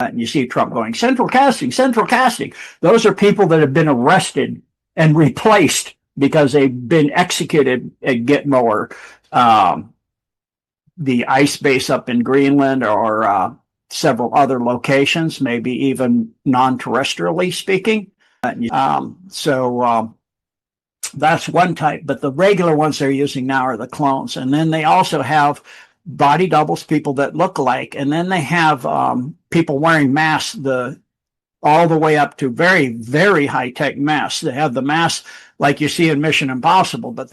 And you see Trump going, central casting, central casting. Those are people that have been arrested and replaced because they've been executed at Gitmo or the ice base up in Greenland or several other locations, maybe even non-terrestrially speaking. That's one type, but the regular ones they're using now are the clones. And then they also have body doubles, people that look alike, and then they have people wearing masks all the way up to very, very high-tech masks. They have the masks like you see in Mission Impossible, but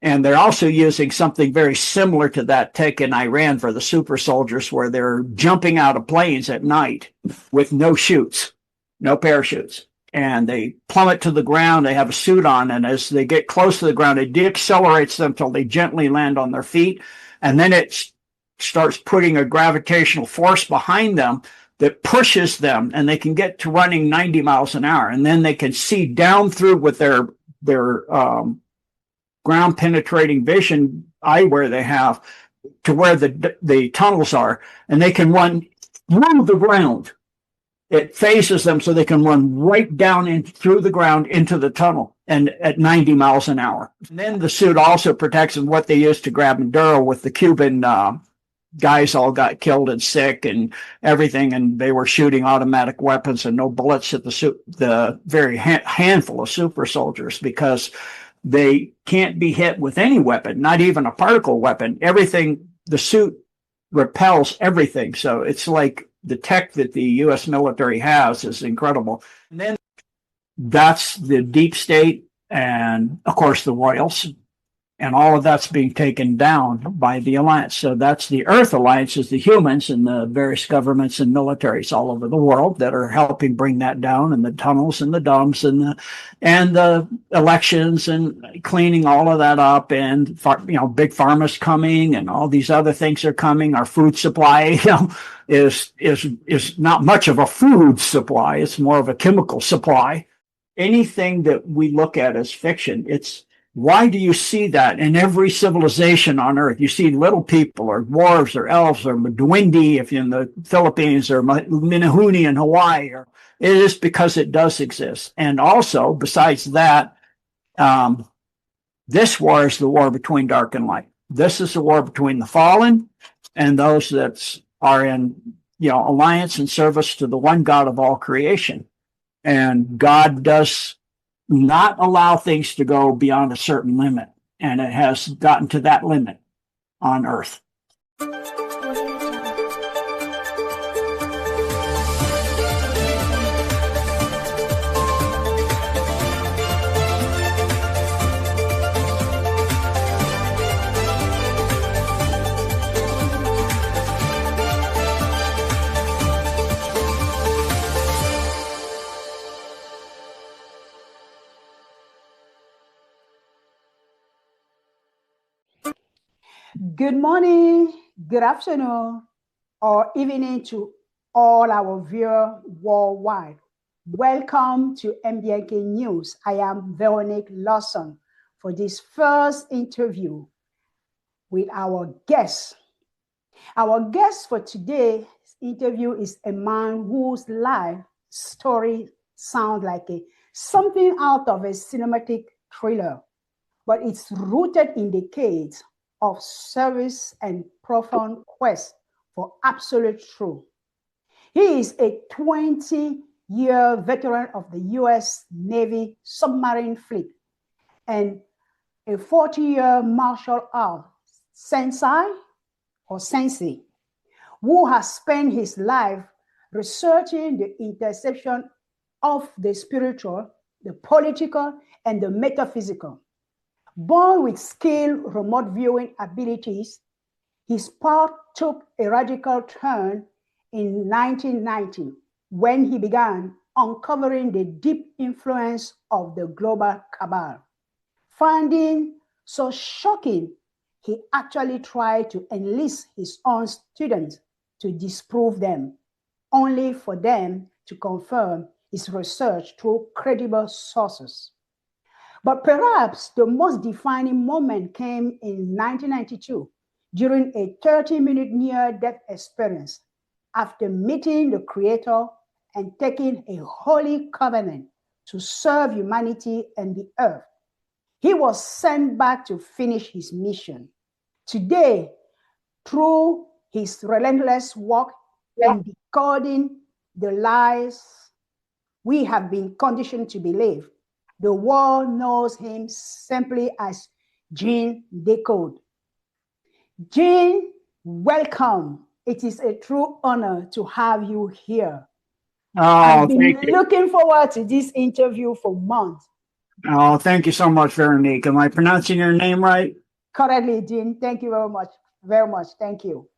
and they're also using something very similar to that tech in Iran for the super soldiers, where they're jumping out of planes at night with no chutes, no parachutes. And they plummet to the ground. They have a suit on, and as they get close to the ground, it deaccelerates them until they gently land on their feet. And then it starts putting a gravitational force behind them that pushes them, and they can get to running 90 miles an hour. And then they can see down through with their ground penetrating vision eyewear they have to where the tunnels are, and they can run through the ground. It phases them so they can run right down through the ground into the tunnel and at 90 miles an hour. And then the suit also protects them, what they used to grab Maduro with the Cuban guys all got killed and sick and everything, and they were shooting automatic weapons and no bullets at the very handful of super soldiers, because they can't be hit with any weapon, not even a particle weapon. Everything, the suit repels everything. So it's like the tech that the U.S. military has is incredible. And then that's the deep state and, of course, the royals. And all of that's being taken down by the alliance. So that's the Earth Alliance, is the humans and the various governments and militaries all over the world that are helping bring that down, and the tunnels and the dumps and the elections and cleaning all of that up. And big pharma's coming, and all these other things are coming. Our food supply, is not much of a food supply. It's more of a chemical supply. Anything that we look at as fiction, why do you see that in every civilization on Earth? You see little people or dwarves or elves or Dwindi if you're in the Philippines, or Minahuni in Hawaii. It is because it does exist. And also, besides that, this war is the war between dark and light. This is the war between the fallen and those that are in alliance and service to the one God of all creation. And God does not allow things to go beyond a certain limit, and it has gotten to that limit on Earth. Good morning, good afternoon, or evening to all our viewers worldwide. Welcome to MBNK News. I am Veronique Lawson for this first interview with our guest. Our guest for today's interview is a man whose life story sounds like something out of a cinematic thriller, but it's rooted in decades of service and profound quest for absolute truth. He is a 20-year veteran of the U.S. Navy submarine fleet and a 40-year martial arts sensei, who has spent his life researching the intersection of the spiritual, the political, and the metaphysical. Born with skilled remote viewing abilities, his path took a radical turn in 1990 when he began uncovering the deep influence of the global cabal. Finding so shocking, he actually tried to enlist his own students to disprove them, only for them to confirm his research through credible sources. But perhaps the most defining moment came in 1992 during a 30-minute near-death experience. after meeting the Creator and taking a holy covenant to serve humanity and the earth, he was sent back to finish his mission. Today, through his relentless work in decoding the lies we have been conditioned to believe, the world knows him simply as GeneDecode. Gene, welcome. It is a true honor to have you here. Oh, I've been thank you. looking forward to this interview for months. Oh, thank you so much, Veronique. Am I pronouncing your name right? Correctly, Gene. Thank you very much. Very much. Thank you.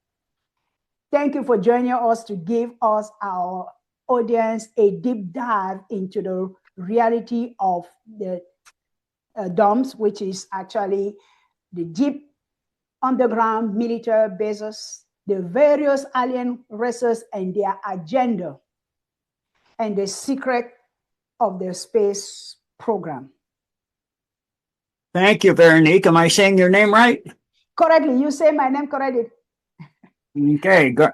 Thank you for joining us to give us, our audience, a deep dive into the reality of the dumps, which is actually the deep underground military bases, the various alien races and their agenda, and the secret of the space program. Thank you, Veronique. Am I saying your name right? Correctly. You say my name correctly. Okay, good.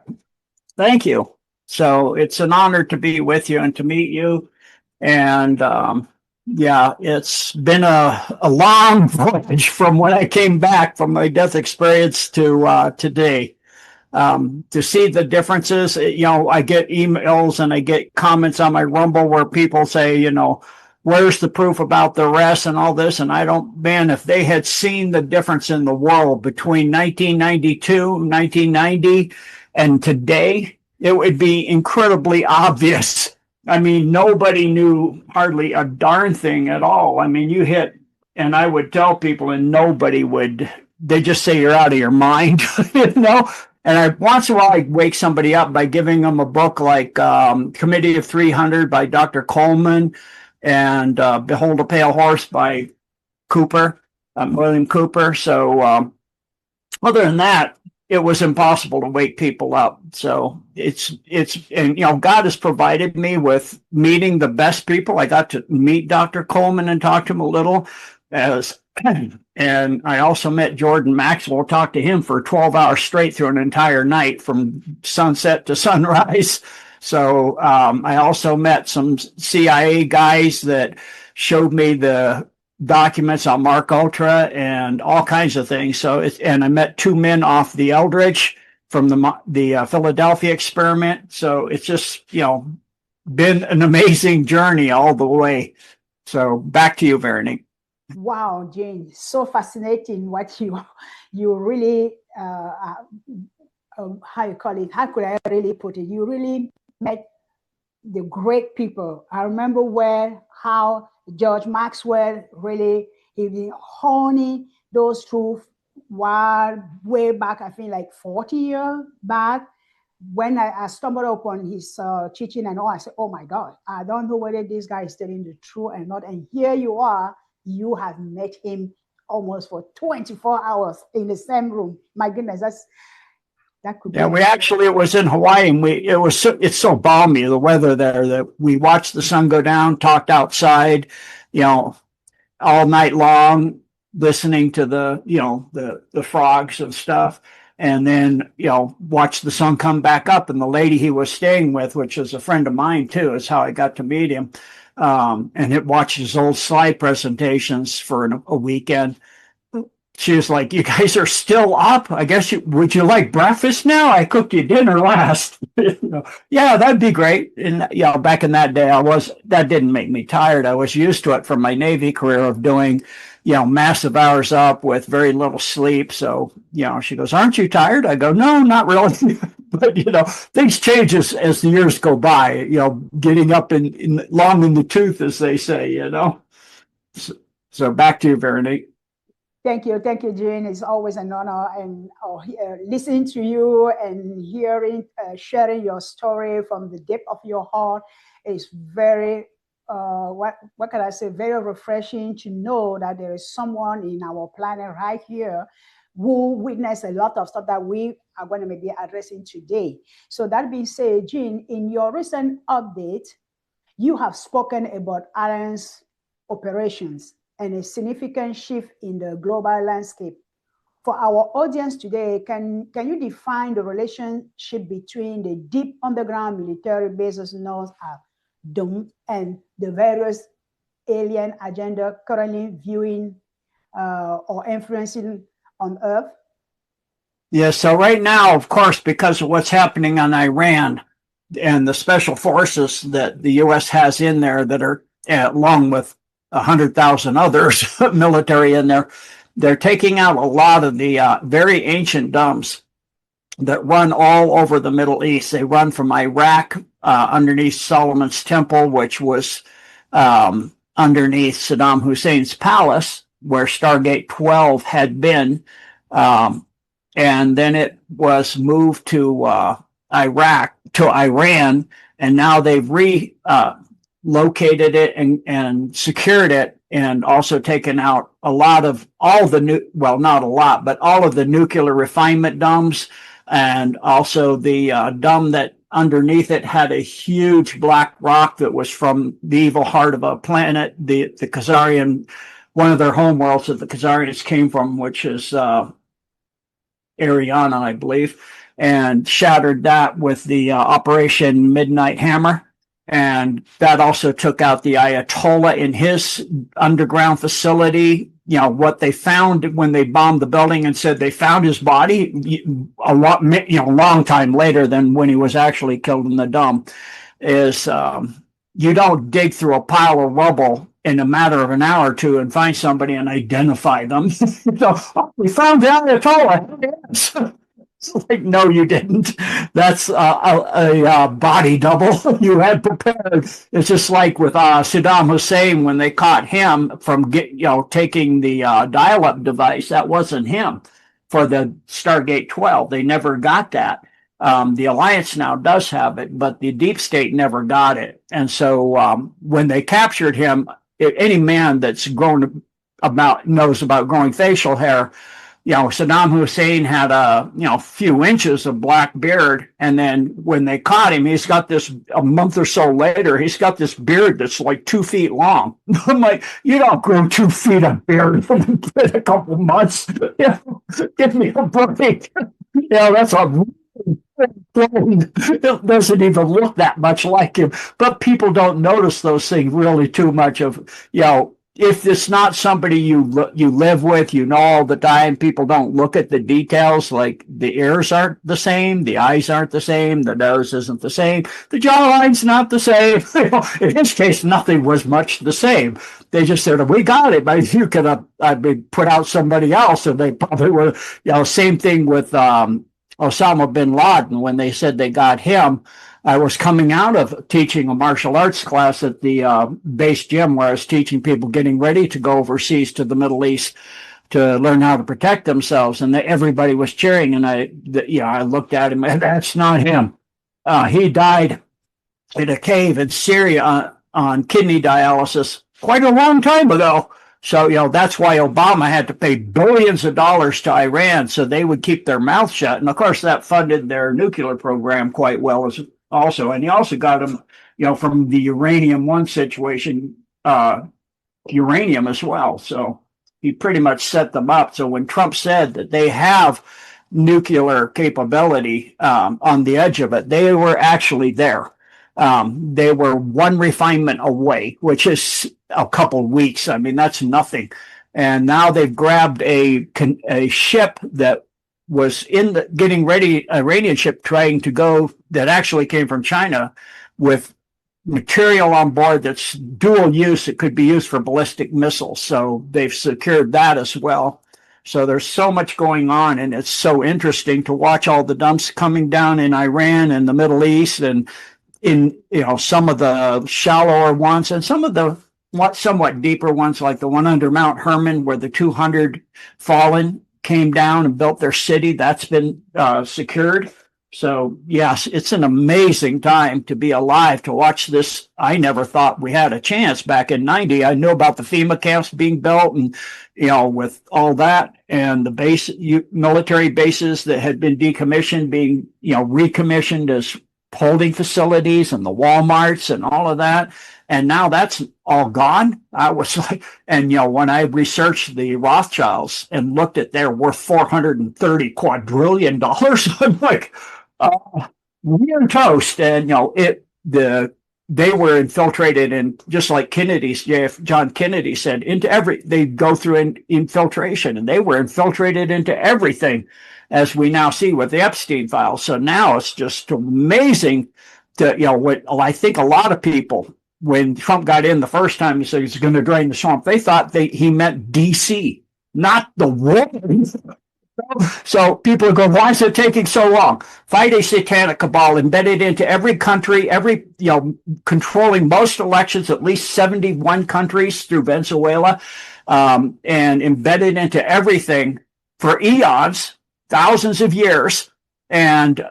Thank you. So it's an honor to be with you and to meet you. And yeah, it's been a long voyage from when I came back from my death experience to today. To see the differences, I get emails and I get comments on my Rumble where people say, where's the proof about the rest and all this? And man, if they had seen the difference in the world between 1992, 1990, and today, it would be incredibly obvious. I mean, nobody knew hardly a darn thing at all. I mean, and I would tell people and they just say you're out of your mind, And once in a while, I wake somebody up by giving them a book like Committee of 300 by Dr. Coleman and Behold a Pale Horse by William Cooper. So other than that, it was impossible to wake people up. So God has provided me with meeting the best people. I got to meet Dr. Coleman and talk to him a little and I also met Jordan Maxwell, talked to him for 12 hours straight through an entire night from sunset to sunrise. So I also met some CIA guys that showed me the documents on Mark Ultra and all kinds of things. And I met two men off the Eldridge from the Philadelphia experiment. So it's just, been an amazing journey all the way. So back to you, Veronique. Wow, Jane, so fascinating what you really, how you call it, how could I really put it? You really met the great people. I remember how George Maxwell really, he been honing those truths way back, I think like 40 years back. When I stumbled upon his teaching and all, I said, oh my God, I don't know whether this guy is telling the truth or not. And here you are. You have met him almost for 24 hours in the same room. My goodness, that could be. Yeah, it was in Hawaii, and it's so balmy, the weather there, that we watched the sun go down, talked outside, all night long, listening to the frogs and stuff, and then watched the sun come back up. And the lady he was staying with, which is a friend of mine too, is how I got to meet him. And it watches old slide presentations for a weekend. She was like, you guys are still up? I guess would you like breakfast now? I cooked you dinner last. Yeah, that'd be great. And back in that day, that didn't make me tired. I was used to it from my Navy career of doing, massive hours up with very little sleep. So, she goes, aren't you tired? I go, no, not really. But, things change as the years go by, getting up in long in the tooth, as they say, So back to you, Veronique. Thank you, Jane. It's always an honor and listening to you and sharing your story from the depth of your heart is very, what can I say, very refreshing to know that there is someone in our planet right here who witnessed a lot of stuff that we are going to be addressing today. So that being said, Jean, in your recent update, you have spoken about Alliance operations and a significant shift in the global landscape For our audience today, can you define the relationship between the deep underground military bases known as DOM and the various alien agenda currently viewing or influencing on Earth? Yeah, so right now, of course, because of what's happening on Iran and the special forces that the U.S. has in there that are, along with 100,000 others, military in there, they're taking out a lot of the very ancient DOMs that run all over the Middle East. They run from Iraq underneath Solomon's Temple, which was underneath Saddam Hussein's palace, where Stargate 12 had been. And then it was moved to Iran, and now they've relocated it and secured it, and also taken out not a lot, but all of the nuclear refinement DOMs, and also the DOM that underneath it had a huge black rock that was from the evil heart of a planet, the Khazarian, one of their homeworlds that the Khazarians came from, which is Ariana, I believe, and shattered that with the Operation Midnight Hammer. And that also took out the Ayatollah in his underground facility. You know, what they found when they bombed the building and said they found his body a long time later than when he was actually killed in the DOM, is you don't dig through a pile of rubble in a matter of an hour or two and find somebody and identify them. So, we found the Ayatollah. Yes. It's like, no, you didn't. That's a body double you had prepared. It's just like with Saddam Hussein when they caught him from taking the dial-up device. That wasn't him for the Stargate 12. They never got that. The Alliance now does have it, but the Deep State never got it. And so when they captured him, any man that's knows about growing facial hair, Saddam Hussein had a few inches of black beard, and then when they caught him, he's got this, a month or so later, he's got this beard that's like 2 feet long. I'm like, you don't grow 2 feet of beard in a couple of months. Give me a break. That's a it doesn't even look that much like him, but people don't notice those things really too much. If it's not somebody you live with, all the time, people don't look at the details, like the ears aren't the same, the eyes aren't the same, the nose isn't the same, the jawline's not the same. In his case, nothing was much the same. They just said, we got it, but you could have put out somebody else, and they probably were, same thing with Osama bin Laden. When they said they got him, I was coming out of teaching a martial arts class at the base gym where I was teaching people getting ready to go overseas to the Middle East to learn how to protect themselves. And everybody was cheering. And I looked at him, and that's not him. He died in a cave in Syria on kidney dialysis quite a long time ago. So, that's why Obama had to pay billions of dollars to Iran so they would keep their mouth shut. And of course, that funded their nuclear program quite well and he also got them, from the uranium-1 situation, uranium as well. So he pretty much set them up. So when Trump said that they have nuclear capability on the edge of it, they were actually there. They were one refinement away, which is a couple weeks. I mean, that's nothing. And now they've grabbed a ship that was getting ready, Iranian ship trying to go, that actually came from China, with material on board that's dual use. It could be used for ballistic missiles. So they've secured that as well. So there's so much going on, and it's so interesting to watch all the dumps coming down in Iran and the Middle East, and in some of the shallower ones and some of the somewhat deeper ones, like the one under Mount Hermon where the 200 fallen came down and built their city. That's been secured. So yes, it's an amazing time to be alive, to watch this. I never thought we had a chance back in 90. I knew about the FEMA camps being built, and with all that, and the military bases that had been decommissioned being recommissioned as holding facilities, and the Walmarts and all of that. And now that's all gone. I was like, and when I researched the Rothschilds and looked at their worth $430 quadrillion, I'm like, we're toast. And they were infiltrated, and just like John Kennedy said, they go through infiltration, and they were infiltrated into everything, as we now see with the Epstein files. So now it's just amazing what I think a lot of people, when Trump got in the first time, he said he's going to drain the swamp. They thought he meant DC, not the world. So people are going, why is it taking so long? Fight a satanic cabal embedded into every country, controlling most elections, at least 71 countries through Venezuela, and embedded into everything for eons, thousands of years, and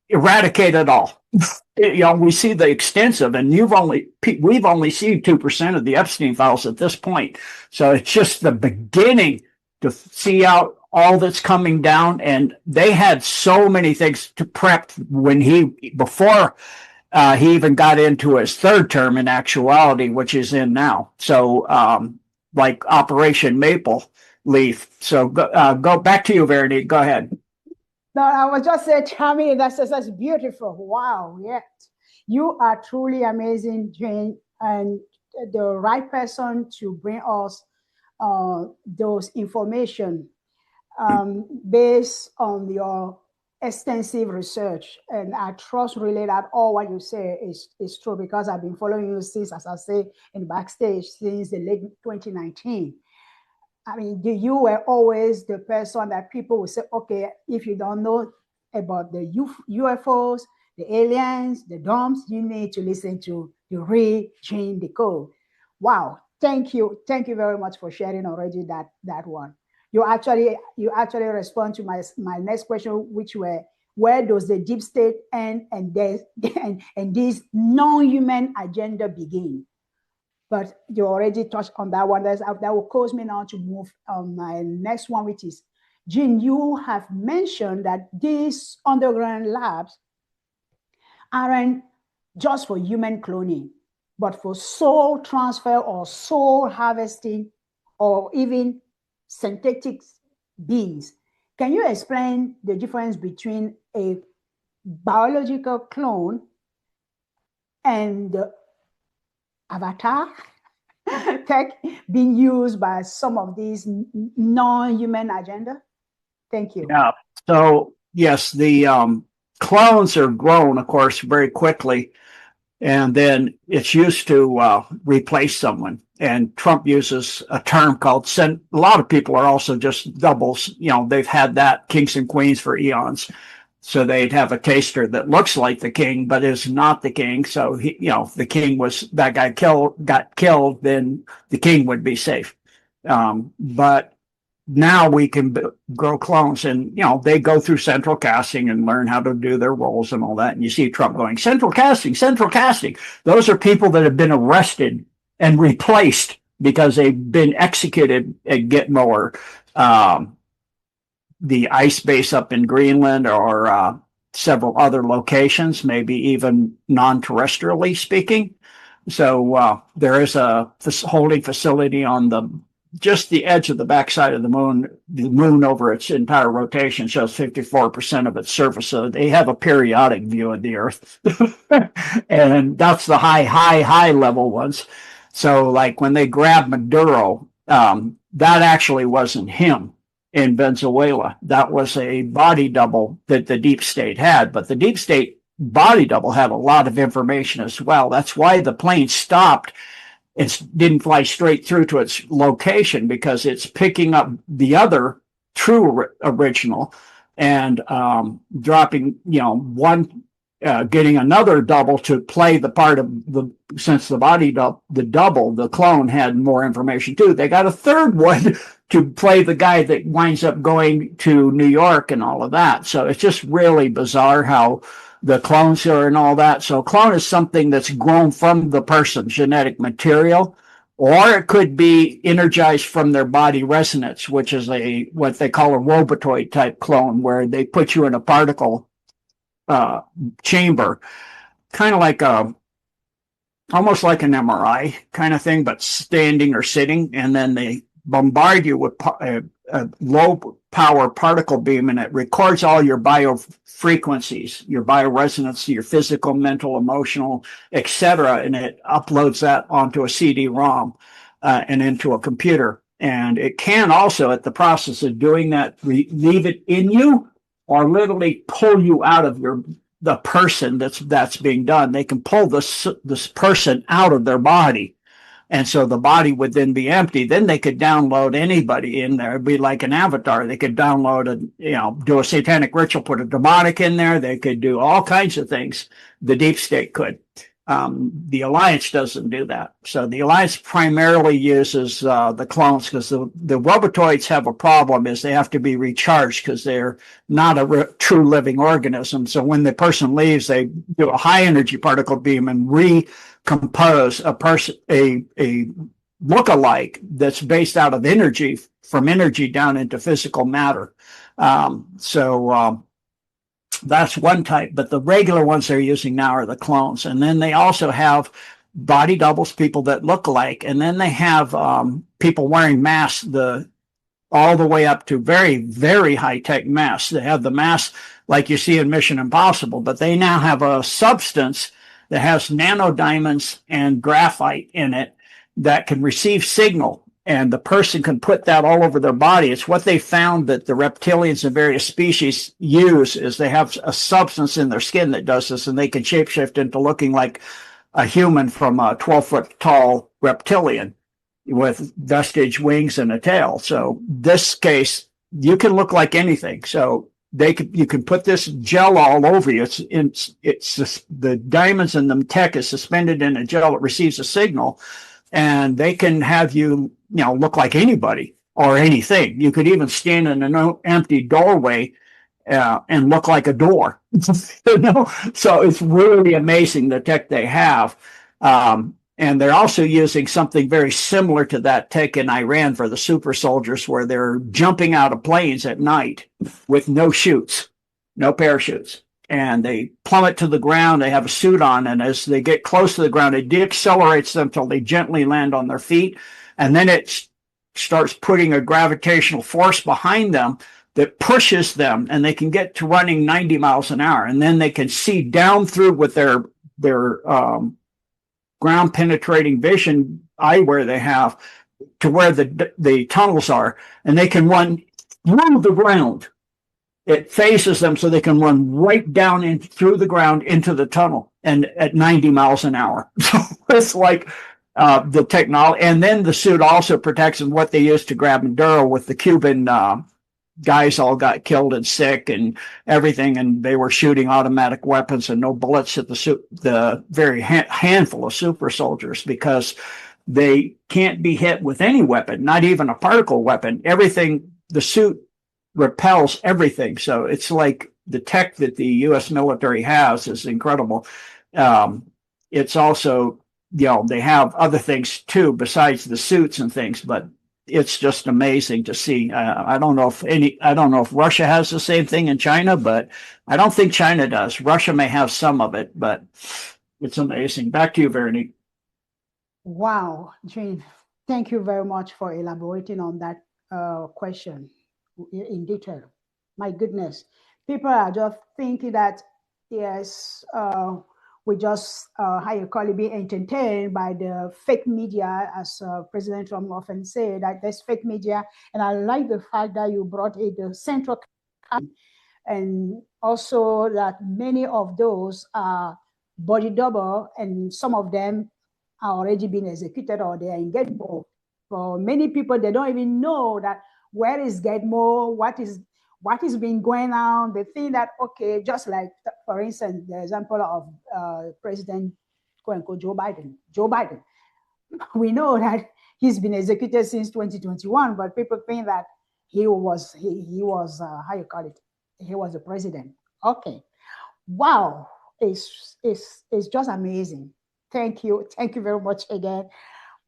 eradicate it all. We see the extensive, and we've only seen 2% of the Epstein files at this point. So it's just the beginning to see out all that's coming down. And they had so many things to prep before he even got into his third term in actuality, which is in now. So like Operation Maple Leaf. So go back to you, Verity. Go ahead. No, I was just saying, Tammy, that's beautiful. Wow, yes. You are truly amazing, Jane, and the right person to bring us those information based on your extensive research. And I trust really that all what you say is true, because I've been following you since, as I say, in backstage since the late 2019. I mean, you were always the person that people would say, okay, if you don't know about the UFOs, the aliens, the DOMs, you need to listen to the Real GeneDecode. Wow, thank you very much for sharing already that one. You actually respond to my next question, which were, where does the deep state end and this non-human agenda begin? But you already touched on that one. That will cause me now to move on my next one, which is, Jean, you have mentioned that these underground labs aren't just for human cloning, but for soul transfer or soul harvesting, or even synthetic beings. Can you explain the difference between a biological clone and the avatar tech being used by some of these non-human agenda? Thank you. Yeah. So yes, the clones are grown, of course, very quickly, and then it's used to replace someone. And Trump uses a term called a lot of people are also just doubles. They've had that kings and queens for eons. So they'd have a taster that looks like the king, but is not the king. So if the king that guy got killed, then the king would be safe. But now we can grow clones, and they go through central casting and learn how to do their roles and all that. And you see Trump going, central casting, central casting. Those are people that have been arrested and replaced because they've been executed at Gitmo or the ice base up in Greenland, or several other locations, maybe even non-terrestrially speaking. So there is a holding facility on just the edge of the backside of the moon. The moon over its entire rotation shows 54% of its surface. So they have a periodic view of the Earth. And that's the high level ones. So like when they grabbed Maduro, that actually wasn't him in Venezuela. That was a body double that the deep state had, but the deep state body double had a lot of information as well. That's why the plane stopped and didn't fly straight through to its location, because it's picking up the other true original and dropping, one, getting another double to play the part of since the body the clone had more information too. They got a third one to play the guy that winds up going to New York and all of that. So it's just really bizarre how the clones are and all that. So clone is something that's grown from the person's genetic material, or it could be energized from their body resonance, which is what they call a robotoid type clone, where they put you in a particle chamber, kind of like almost like an MRI kind of thing, but standing or sitting, and then they bombard you with a low power particle beam, and it records all your biofrequencies, your bioresonance, your physical, mental, emotional, etc., and it uploads that onto a CD-ROM and into a computer. And it can also, at the process of doing that, leave it in you or literally pull you out of the person that's being done. They can pull this person out of their body, and so the body would then be empty. Then they could download anybody in there. It'd be like an avatar. They could download do a satanic ritual, put a demonic in there. They could do all kinds of things. The deep state could. The Alliance doesn't do that. So the Alliance primarily uses the clones, because the robotoids have a problem, is they have to be recharged because they're not a true living organism. So when the person leaves, they do a high energy particle beam and recompose a person, a look-alike that's based out of energy, from energy down into physical matter. That's one type, but the regular ones they're using now are the clones. And then they also have body doubles, people that look alike. And then they have people wearing masks, all the way up to very, very high-tech masks. They have the masks like you see in Mission Impossible, but they now have a substance that has nanodiamonds and graphite in it that can receive signal. And the person can put that all over their body. It's what they found that the reptilians and various species use, is they have a substance in their skin that does this, and they can shapeshift into looking like a human from a 12-foot tall reptilian with vestige wings and a tail. So this case, you can look like anything. So you can put this gel all over you. It's just, the diamonds and the tech is suspended in a gel. It receives a signal, and they can have you look like anybody or anything. You could even stand in an empty doorway and look like a door. So it's really amazing, the tech they have. And they're also using something very similar to that tech in Iran for the super soldiers, where they're jumping out of planes at night with no chutes, no parachutes. And they plummet to the ground. They have a suit on, and as they get close to the ground, it deaccelerates them till they gently land on their feet. And then it starts putting a gravitational force behind them that pushes them, and they can get to running 90 miles an hour. And then they can see down through with their ground penetrating vision eyewear they have to where the tunnels are, and they can run through the ground. It faces them so they can run right down through the ground into the tunnel, and at 90 miles an hour. So it's like the technology. And then the suit also protects them, what they used to grab Maduro with the Cuban guys all got killed and sick and everything, and they were shooting automatic weapons and no bullets at the very handful of super soldiers, because they can't be hit with any weapon, not even a particle weapon. Everything, the suit repels everything. So it's like the tech that the U.S. military has is incredible. It's also, they have other things too besides the suits and things, but it's just amazing to see. I don't know if Russia has the same thing in China, but I don't think China does. Russia may have some of it, but it's amazing. Back to you, Veronique. Wow, Gene, thank you very much for elaborating on that question in detail. My goodness, people are just thinking that, yes, we just, how you call it, be entertained by the fake media, as President Trump often said, that there's fake media. And I like the fact that you brought it, the central, and also that many of those are body double, and some of them are already been executed or they are in Getmo. For many people, they don't even know that where is Getmo, what is being going on. They think that, okay, just like, for instance, the example of President quote unquote Joe Biden. We know that he's been executed since 2021, but people think that he was how you call it, he was the president. Okay, wow, it's just amazing. Thank you very much again.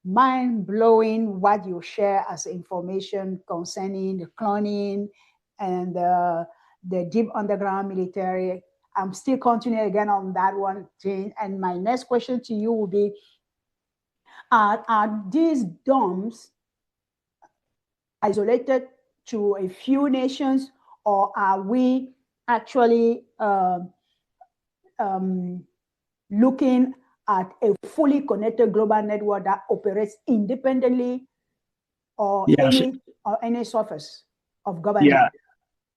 Mind-blowing what you share as information concerning the cloning and the deep underground military I'm still continuing again on that one thing. And my next question to you will be, are these domes isolated to a few nations, or are we actually looking at a fully connected global network that operates independently or any surface of government?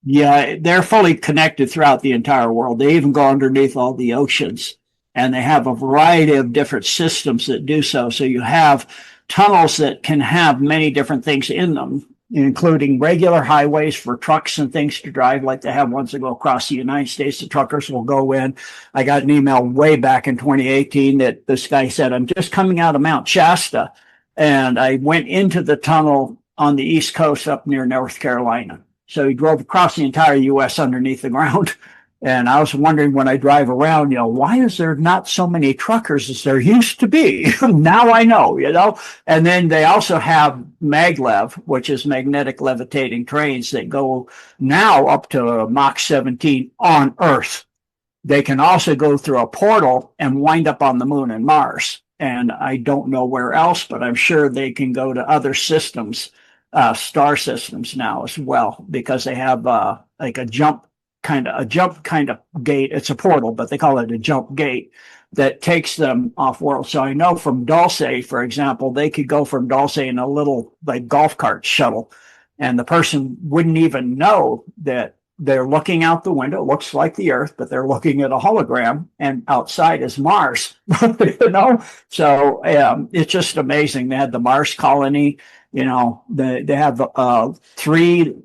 Yeah, they're fully connected throughout the entire world. They even go underneath all the oceans, and they have a variety of different systems that do so. So you have tunnels that can have many different things in them, including regular highways for trucks and things to drive, like they have ones that go across the United States. The truckers will go in. I got an email way back in 2018 that this guy said, I'm just coming out of Mount Shasta, and I went into the tunnel on the East Coast up near North Carolina. So he drove across the entire U.S. underneath the ground. And I was wondering when I drive around, why is there not so many truckers as there used to be? Now I know, And then they also have maglev, which is magnetic levitating trains that go now up to Mach 17 on Earth. They can also go through a portal and wind up on the moon and Mars. And I don't know where else, but I'm sure they can go to other systems, star systems now as well, because they have like a jump kind of gate. It's a portal, but they call it a jump gate that takes them off world. So I know from Dulce, for example, they could go from Dulce in a little like golf cart shuttle, and the person wouldn't even know that they're looking out the window. It looks like the Earth, but they're looking at a hologram, and outside is Mars. So it's just amazing. They had the Mars colony. They have 3,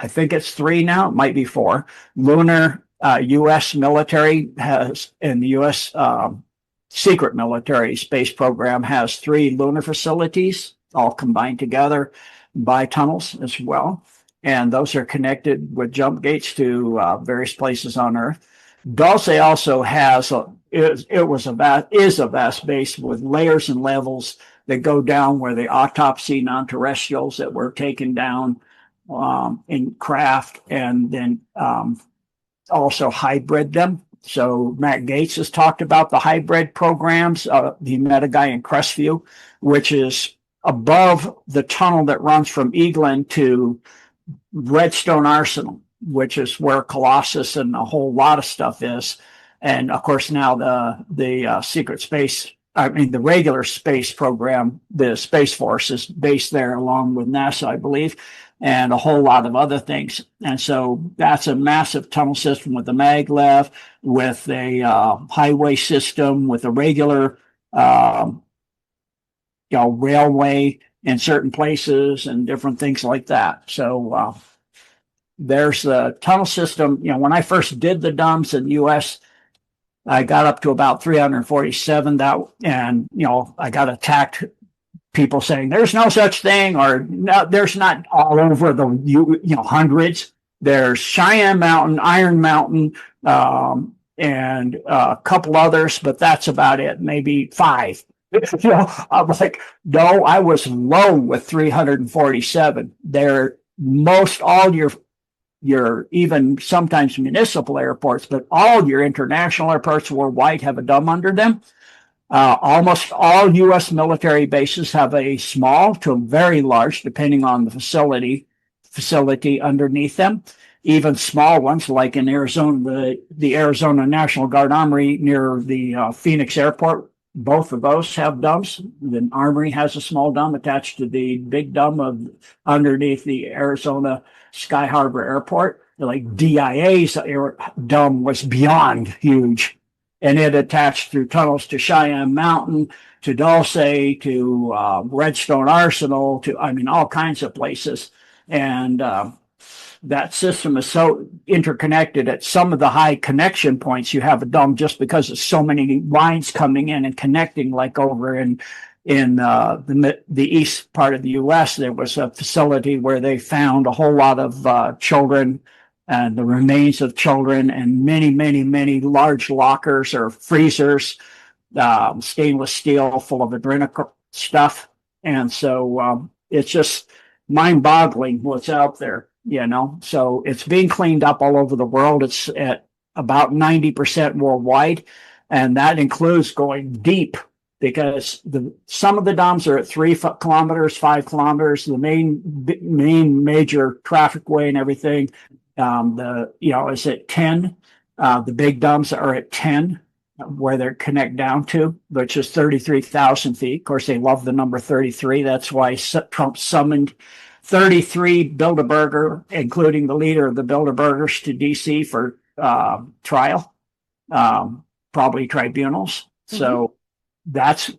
I think it's 3 now, it might be 4, lunar U.S. military has, and the U.S. Secret military space program has 3 lunar facilities, all combined together by tunnels as well. And those are connected with jump gates to various places on Earth. Dulce also has, is a vast base with layers and levels that go down where they autopsy non-terrestrials that were taken down in craft, and then also hybrid them. So Matt Gaetz has talked about the hybrid programs. He met a guy in Crestview, which is above the tunnel that runs from Eglin to Redstone Arsenal, which is where Colossus and a whole lot of stuff is. And of course, now the secret space, the regular space program, the Space Force is based there along with NASA, I believe, and a whole lot of other things. And so that's a massive tunnel system with the maglev, with a highway system, with a regular railway in certain places and different things like that. So there's the tunnel system. When I first did the DUMBs in the U.S., I got up to about 347. And I got attacked. People saying there's no such thing, or no, there's not all over the hundreds. There's Cheyenne Mountain, Iron Mountain, and a couple others, but that's about it. Maybe 5. I was like, no, I was low with 347. They're all your even sometimes municipal airports, but all your international airports worldwide have a DUM under them. Almost all U.S. military bases have a small to very large, depending on the facility underneath them. Even small ones, like in Arizona, the Arizona National Guard Armory near the Phoenix Airport, both of those have DUMs. The Armory has a small DUM attached to the big DUM underneath the Arizona Sky Harbor Airport. Like DIA's DUM was beyond huge. And it attached through tunnels to Cheyenne Mountain, to Dulce, to Redstone Arsenal, to, all kinds of places. And that system is so interconnected at some of the high connection points. You have a DUM just because of so many lines coming in and connecting, like over in the east part of the U.S., there was a facility where they found a whole lot of children and the remains of children, and many, many, many large lockers or freezers, stainless steel full of adrenochrome stuff. And so it's just mind-boggling what's out there, So it's being cleaned up all over the world. It's at about 90% worldwide. And that includes going deep, because some of the DOMs are at 3 kilometers, 5 kilometers, the main major traffic way and everything. Is at 10. The big DOMs are at 10, where they connect down to, which is 33,000 feet. Of course, they love the number 33. That's why Trump summoned 33 Bilderberger, including the leader of the Bilderbergers, to D.C. for trial, probably tribunals. Mm-hmm. So that's,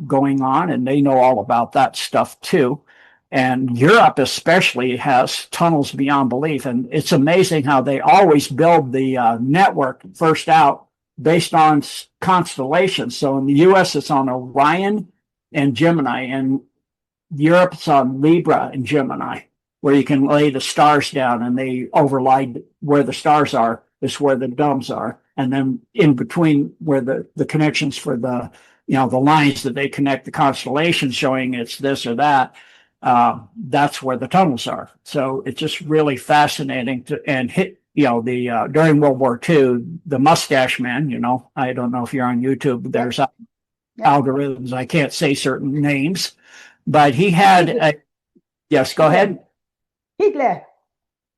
going on, and they know all about that stuff too. And Europe especially has tunnels beyond belief. And it's amazing how they always build the network first out based on constellations. So in the U.S., it's on Orion and Gemini, and Europe, it's on Libra and Gemini, where you can lay the stars down, and they overlay where the stars are is where the DOMs are. And then in between, where the connections for the lines that they connect the constellations showing it's this or that, that's where the tunnels are. So it's just really fascinating and hit, during World War II, the Mustache Man, I don't know if you're on YouTube, there's algorithms. I can't say certain names, but he had yes, go ahead. Hitler.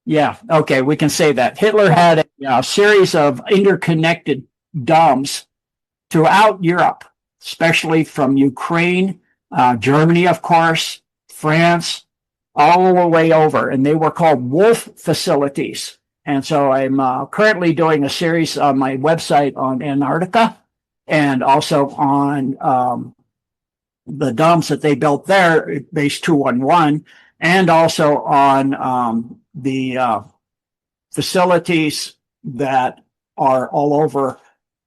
Yeah. Okay. We can say that Hitler had a series of interconnected DOMs throughout Europe, especially from Ukraine, Germany, of course, France, all the way over. And they were called wolf facilities. And so I'm currently doing a series on my website on Antarctica, and also on the DOMs that they built there, base 211, and also on the facilities that are all over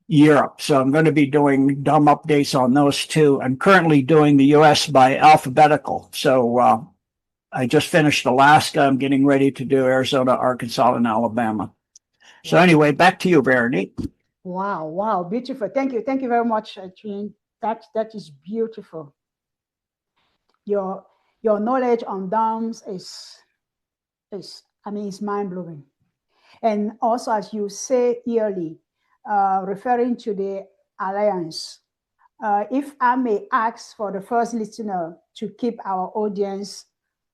Europe. So I'm going to be doing DOM updates on those too. I'm currently doing the U.S. by alphabetical. So I just finished Alaska. I'm getting ready to do Arizona, Arkansas, and Alabama. So anyway, back to you, Veronique. Wow, beautiful. Thank you very much, Trin. That is beautiful. Your knowledge on DOMs is it's mind-blowing. And also, as you say yearly, referring to the alliance, if I may ask for the first listener to keep our audience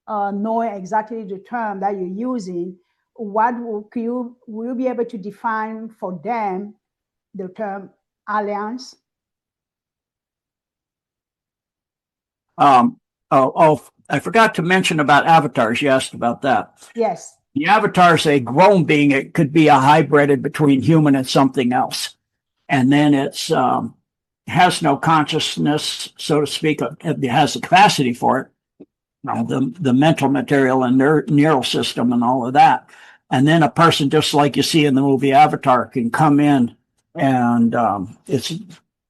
knowing exactly the term that you're using, will you be able to define for them the term alliance? I forgot to mention about avatars. You asked about that. Yes. The avatar is a grown being. It could be a hybrid between human and something else. And then it's has no consciousness, so to speak. It has the capacity for it, the mental material and neural system and all of that. And then a person, just like you see in the movie Avatar, can come in, and it's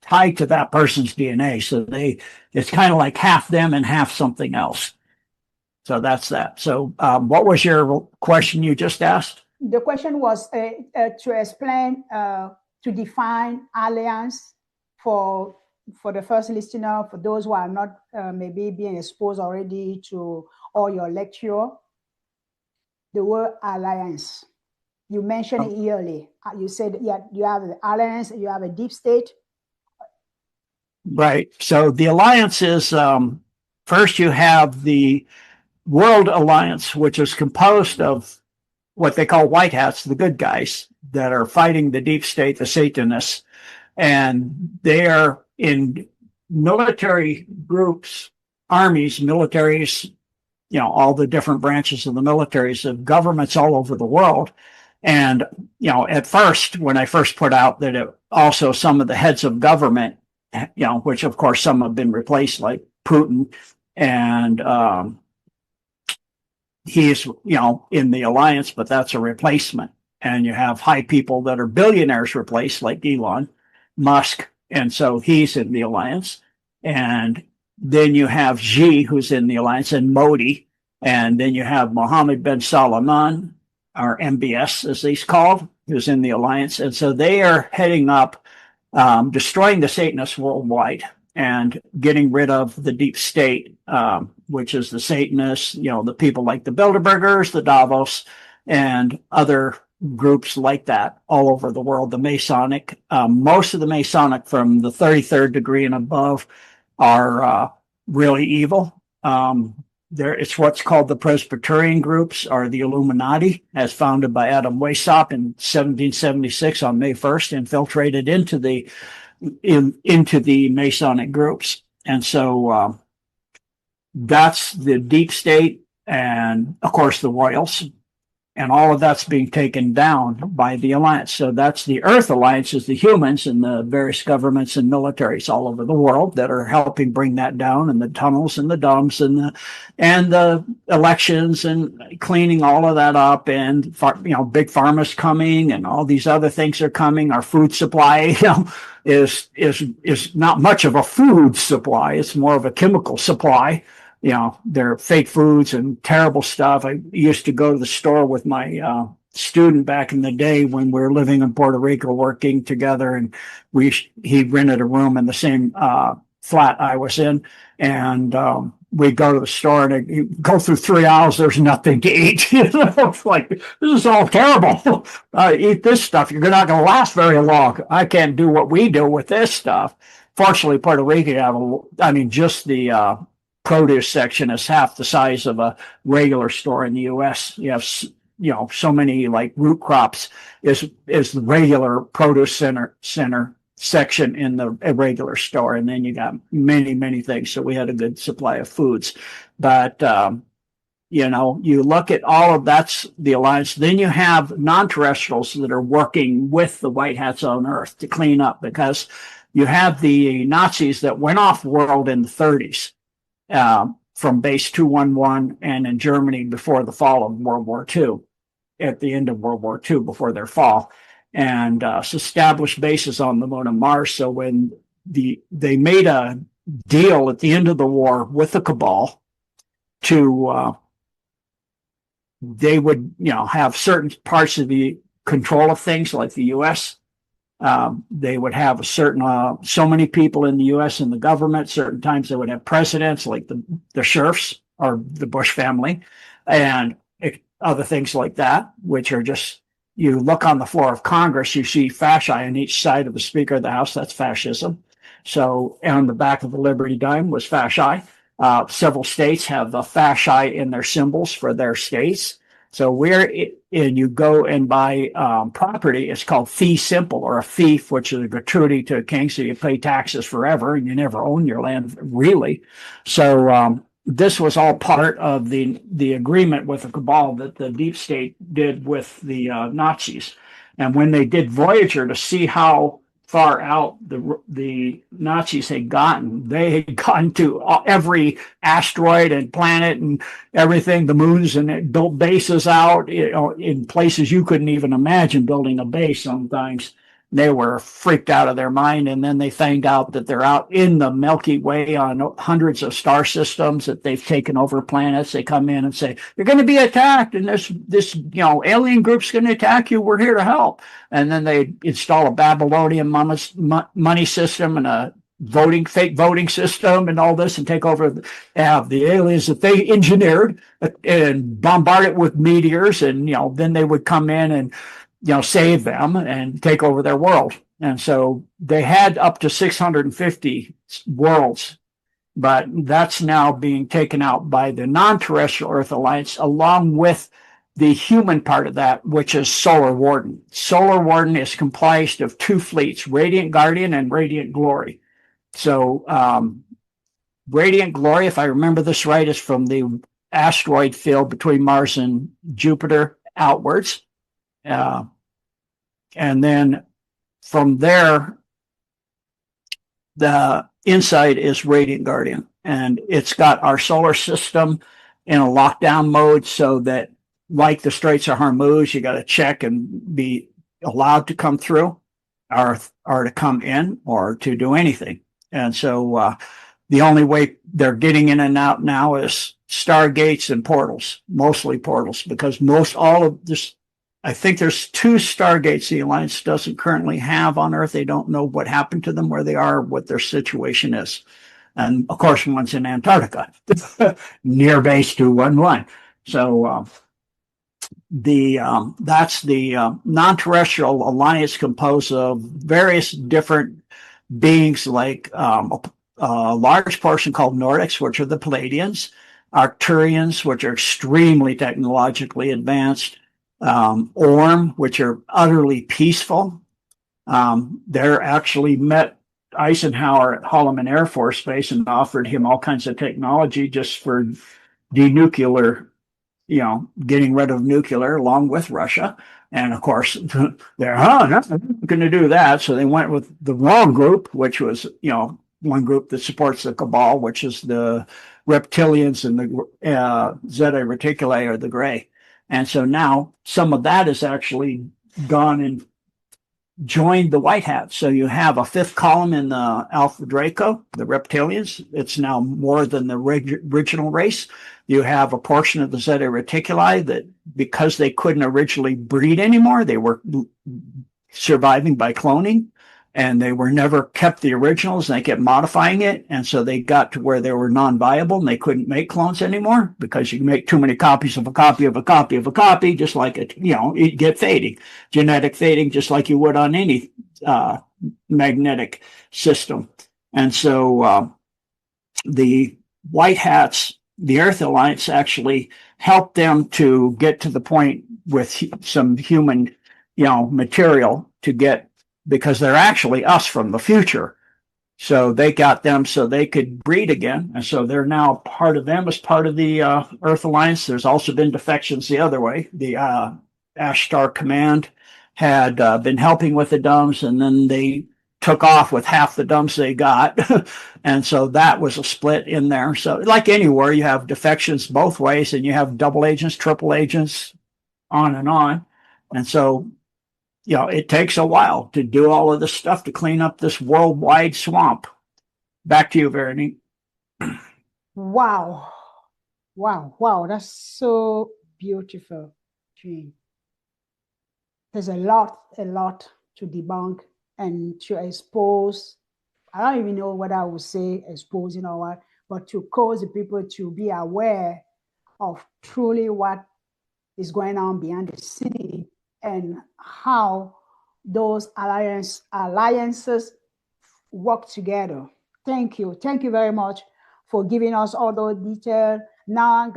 tied to that person's DNA. So it's kind of like half them and half something else. So that's that. So what was your question you just asked? The question was to explain, to define alliance for the first listener, for those who are not maybe being exposed already to all your lecture. The word alliance. You mentioned it earlier. You said you have the alliance, you have a deep state. Right. So the alliance is, first you have the World Alliance, which is composed of what they call white hats, the good guys that are fighting the deep state, the Satanists. And they are in military groups, armies, militaries, all the different branches of the militaries of governments all over the world. And, at first, when I first put out that it also some of the heads of government, which of course some have been replaced, like Putin, and he's, in the alliance, but that's a replacement. And you have high people that are billionaires replaced, like Elon Musk. And so he's in the alliance. And then you have Xi, who's in the alliance, and Modi. And then you have Mohammed bin Salman, or MBS, as he's called, who's in the alliance. And so they are heading up, destroying the Satanists worldwide and getting rid of the deep state, which is the Satanists, the people like the Bilderbergers, the Davos, and other groups like that all over the world. The Masonic, most of the Masonic from the 33rd degree and above are really evil. It's what's called the Presbyterian groups, or the Illuminati, as founded by Adam Weishaupt in 1776 on May 1st, infiltrated into the Masonic groups. And so that's the deep state, and of course the royals, and all of that's being taken down by the alliance. So that's the Earth Alliance, is the humans and the various governments and militaries all over the world that are helping bring that down, and the tunnels and the dumps and the elections and cleaning all of that up. And big pharma's coming, and all these other things are coming. Our food supply, is not much of a food supply. It's more of a chemical supply. They're fake foods and terrible stuff. I used to go to the store with my student back in the day when we were living in Puerto Rico, working together, and he rented a room in the same flat I was in, and we'd go to the store and go through 3 aisles. There's nothing to eat. It's like, this is all terrible. Eat this stuff. You're not going to last very long. I can't do what we do with this stuff. Fortunately, Puerto Rico, just the produce section is half the size of a regular store in the U.S. You have, so many like root crops is the regular produce center section in the regular store. And then you got many, many things. So we had a good supply of foods. But, you look at all of that's the alliance. Then you have non-terrestrials that are working with the white hats on Earth to clean up, because you have the Nazis that went off world in the 30s. From base 211 and in Germany before the fall of World War II, at the end of World War II, before their fall, and established bases on the moon and Mars. So when they made a deal at the end of the war with the cabal to they would have certain parts of the control of things, like the U.S. They would have a certain so many people in the U.S. in the government. Certain times they would have presidents, like the Scherfs or the Bush family, and other things like that, which are just, you look on the floor of Congress, you see fasci on each side of the Speaker of the House. That's fascism. So on the back of the Liberty Dime was fasci. Several states have the fasci in their symbols for their states. So and you go and buy property, it's called fee simple, or a fief, which is a gratuity to a king. So you pay taxes forever, and you never own your land, really. So this was all part of the agreement with the cabal that the deep state did with the Nazis. And when they did Voyager to see how far out the Nazis had gotten, they had gotten to every asteroid and planet and everything, the moons, and it built bases out in places you couldn't even imagine building a base. Sometimes they were freaked out of their mind, and then they found out that they're out in the Milky Way on hundreds of star systems, that they've taken over planets. They come in and say, you're going to be attacked, and this alien group's going to attack you. We're here to help. And then they install a Babylonian money system and a fake voting system and all this, and take over, have the aliens that they engineered and bombard it with meteors, and then they would come in and save them and take over their world. And so they had up to 650 worlds, but that's now being taken out by the non-terrestrial Earth Alliance, along with the human part of that, which is Solar Warden. Solar Warden is comprised of 2 fleets, Radiant Guardian and Radiant Glory. So Radiant Glory, if I remember this right, is from the asteroid field between Mars and Jupiter outwards. And then from there, the inside is Radiant Guardian, and it's got our solar system in a lockdown mode, so that, like the Straits of Hormuz, you got to check and be allowed to come through, or to come in, or to do anything. And so the only way they're getting in and out now is stargates and portals, mostly portals, because all of this, I think there's 2 stargates the Alliance doesn't currently have on Earth. They don't know what happened to them, where they are, what their situation is. And of course, one's in Antarctica, near base 211. So that's the non-terrestrial alliance composed of various different beings, like a large portion called Nordics, which are the Palladians, Arcturians, which are extremely technologically advanced, Orm, which are utterly peaceful. They're actually met Eisenhower at Holloman Air Force Base and offered him all kinds of technology just for denuclear, getting rid of nuclear along with Russia. And of course, they're not going to do that. So they went with the wrong group, which was, one group that supports the cabal, which is the reptilians and the Zeta Reticuli, or the gray. And so now some of that is actually gone and joined the white hats. So you have a fifth column in the Alpha Draco, the reptilians. It's now more than the original race. You have a portion of the Zeta Reticuli that, because they couldn't originally breed anymore, they were surviving by cloning, and they were never kept the originals, and they kept modifying it. And so they got to where they were non-viable and they couldn't make clones anymore, because you make too many copies of a copy of a copy of a copy, just like it, you get fading, genetic fading, just like you would on any magnetic system. And so the white hats, the Earth Alliance, actually helped them to get to the point with some human, material to get, because they're actually us from the future. So they got them so they could breed again. And so they're now part of them as part of the Earth Alliance. There's also been defections the other way. The Ashtar Command had been helping with the dumbs, and then they took off with half the dumbs they got. And so that was a split in there. So like anywhere, you have defections both ways, and you have double agents, triple agents, on and on. And so, it takes a while to do all of this stuff to clean up this worldwide swamp. Back to you, Verity. Wow. Wow. That's so beautiful, Gene. There's a lot to debunk and to expose. I don't even know what I would say, exposing or what, but to cause the people to be aware of truly what is going on behind the scene, and how those alliances work together. Thank you very much for giving us all those details. Now I'm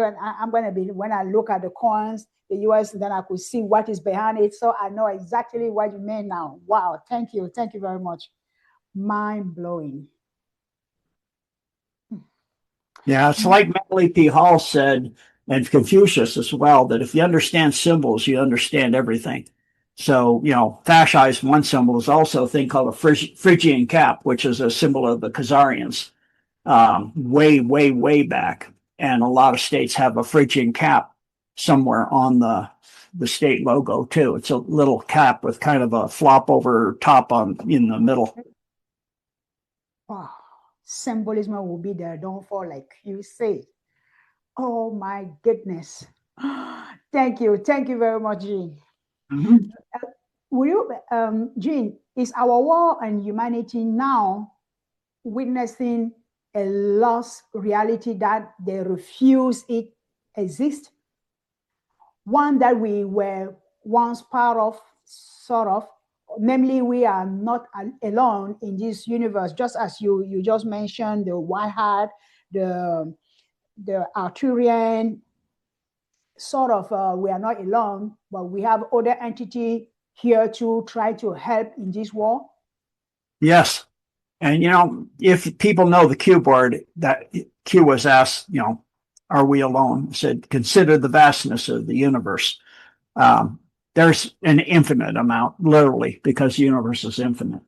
going to be, when I look at the coins, the US, then I could see what is behind it, so I know exactly what you mean now. Wow, thank you very much. Mind blowing. Yeah, it's like Manly P. Hall said, and Confucius as well, that if you understand symbols, you understand everything. So, fascized one symbol is also a thing called a Phrygian cap, which is a symbol of the Khazarians, way back. And a lot of states have a Phrygian cap somewhere on the state logo too. It's a little cap with kind of a flop over top in the middle. Wow. Symbolism will be there, don't fall, like you say. Oh my goodness. Thank you very much, Gene. Mm-hmm. Will you, Gene, is our war on humanity now witnessing a lost reality that they refuse it exists? One that we were once part of, sort of, namely, we are not alone in this universe, just as you just mentioned, the white hat, the Arcturian, sort of, we are not alone, but we have other entity here to try to help in this war. Yes. And, if people know the Q board, that Q was asked, are we alone? It said, consider the vastness of the universe. There's an infinite amount, literally, because the universe is infinite.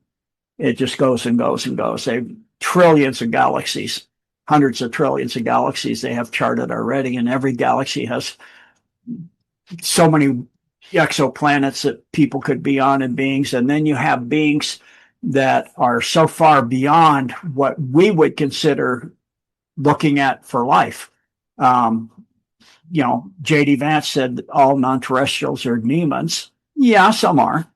It just goes and goes and goes. They have trillions of galaxies, hundreds of trillions of galaxies they have charted already, and every galaxy has so many exoplanets that people could be on, and beings. And then you have beings that are so far beyond what we would consider looking at for life. J.D. Vance said that all non-terrestrials are demons. Yeah, some are.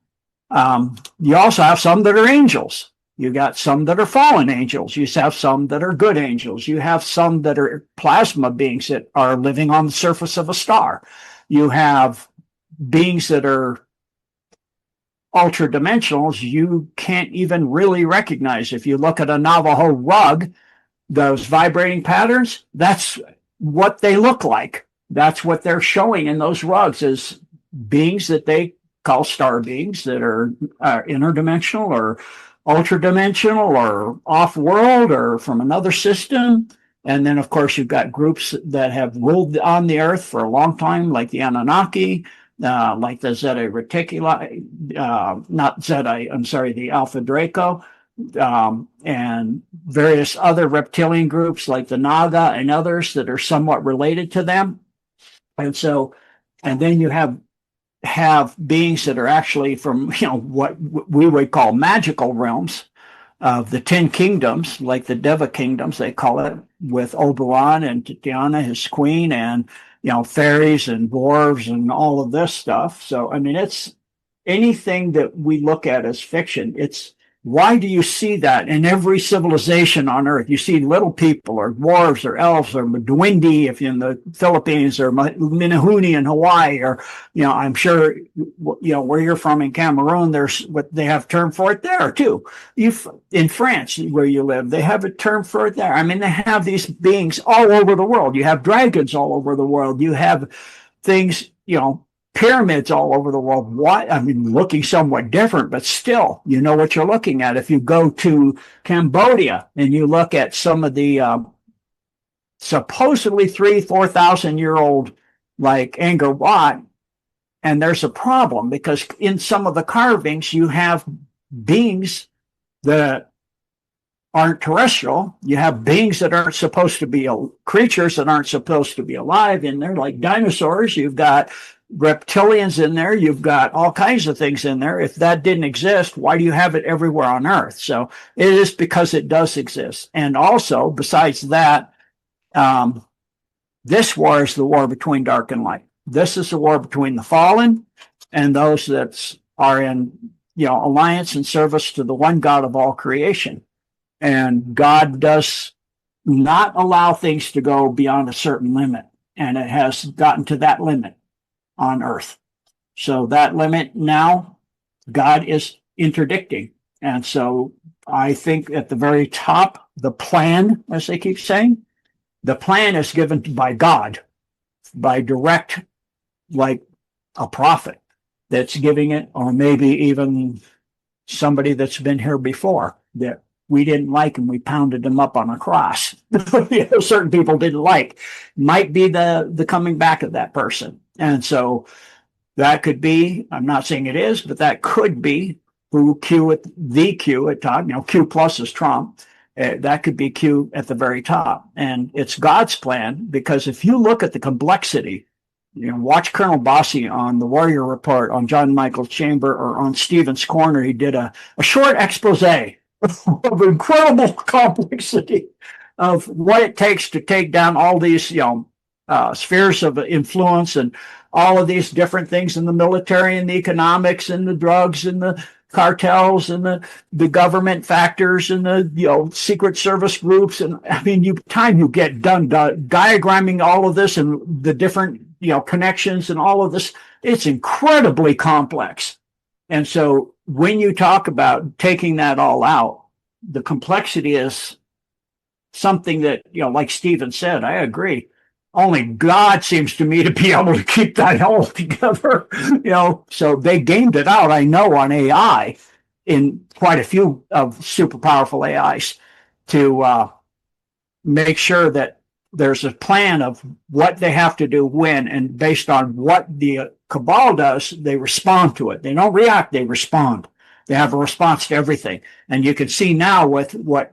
You also have some that are angels. You got some that are fallen angels. You have some that are good angels. You have some that are plasma beings that are living on the surface of a star. You have beings that are ultra dimensionals you can't even really recognize. If you look at a Navajo rug, those vibrating patterns, that's what they look like. That's what they're showing in those rugs, is beings that they call star beings that are interdimensional or ultra dimensional or off world or from another system. And then, of course, you've got groups that have ruled on the earth for a long time, like the Anunnaki, like the Zeta Reticuli, not Zeta, I'm sorry, the Alpha Draco, and various other reptilian groups like the Naga and others that are somewhat related to them. And so, and then you have beings that are actually from, what we would call magical realms of the 10 kingdoms, like the Deva kingdoms, they call it, with Oberon and Tatiana, his queen, and, fairies and dwarves and all of this stuff. So, I mean, it's anything that we look at as fiction. Why do you see that in every civilization on Earth? You see little people or dwarves or elves or Dwindi if you're in the Philippines, or Minahuni in Hawaii, or, I'm sure, where you're from in Cameroon, there's what they have a term for it there too. In France, where you live, they have a term for it there. I mean, they have these beings all over the world. You have dragons all over the world. You have things, pyramids all over the world. Why? I mean, looking somewhat different, but still, you know what you're looking at. If you go to Cambodia and you look at some of the supposedly 4,000 year old, like Angkor Wat, and there's a problem because in some of the carvings you have beings that aren't terrestrial. You have beings that aren't supposed to be creatures that aren't supposed to be alive in there, like dinosaurs. You've got reptilians in there. You've got all kinds of things in there. If that didn't exist, why do you have it everywhere on Earth? So it is because it does exist. And also, besides that, this war is the war between dark and light. This is the war between the fallen and those that are in, alliance and service to the one God of all creation. And God does not allow things to go beyond a certain limit. And it has gotten to that limit on Earth. So that limit now, God is interdicting. And so I think at the very top, the plan, as they keep saying, the plan is given by God, by direct, like a prophet that's giving it, or maybe even somebody that's been here before that we didn't like and we pounded them up on a cross. Certain people didn't like. Might be the coming back of that person. And so that could be, I'm not saying it is, but that could be who Q at top, Q plus is Trump. That could be Q at the very top. And it's God's plan, because if you look at the complexity, watch Colonel Bossie on the Warrior Report, on John Michael Chamber, or on Stephen's Corner. He did a short expose of incredible complexity of what it takes to take down all these, spheres of influence and all of these different things in the military and the economics and the drugs and the cartels and the government factors and the secret service groups. And I mean, you get done diagramming all of this and the different connections and all of this, it's incredibly complex. And so when you talk about taking that all out, the complexity is something that, like Stephen said, I agree. Only God seems to me to be able to keep that all together, so they gamed it out, I know, on AI, in quite a few of super powerful AIs, to make sure that there's a plan of what they have to do when, and based on what the cabal does, they respond to it. They don't react, they respond. They have a response to everything. And you can see now with what,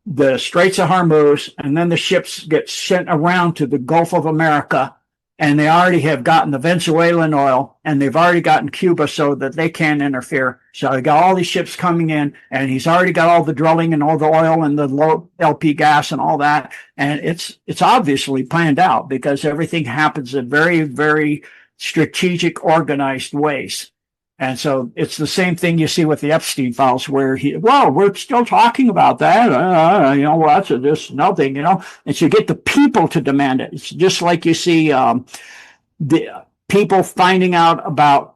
the Straits of Hormuz, and then the ships get sent around to the Gulf of America, and they already have gotten the Venezuelan oil, and they've already gotten Cuba so that they can't interfere. So they got all these ships coming in, and he's already got all the drilling and all the oil and the low LP gas and all that. And it's obviously planned out, because everything happens in very, very strategic, organized ways. And so it's the same thing you see with the Epstein files, where we're still talking about that. That's just nothing, And so you get the people to demand it. It's just like you see the people finding out about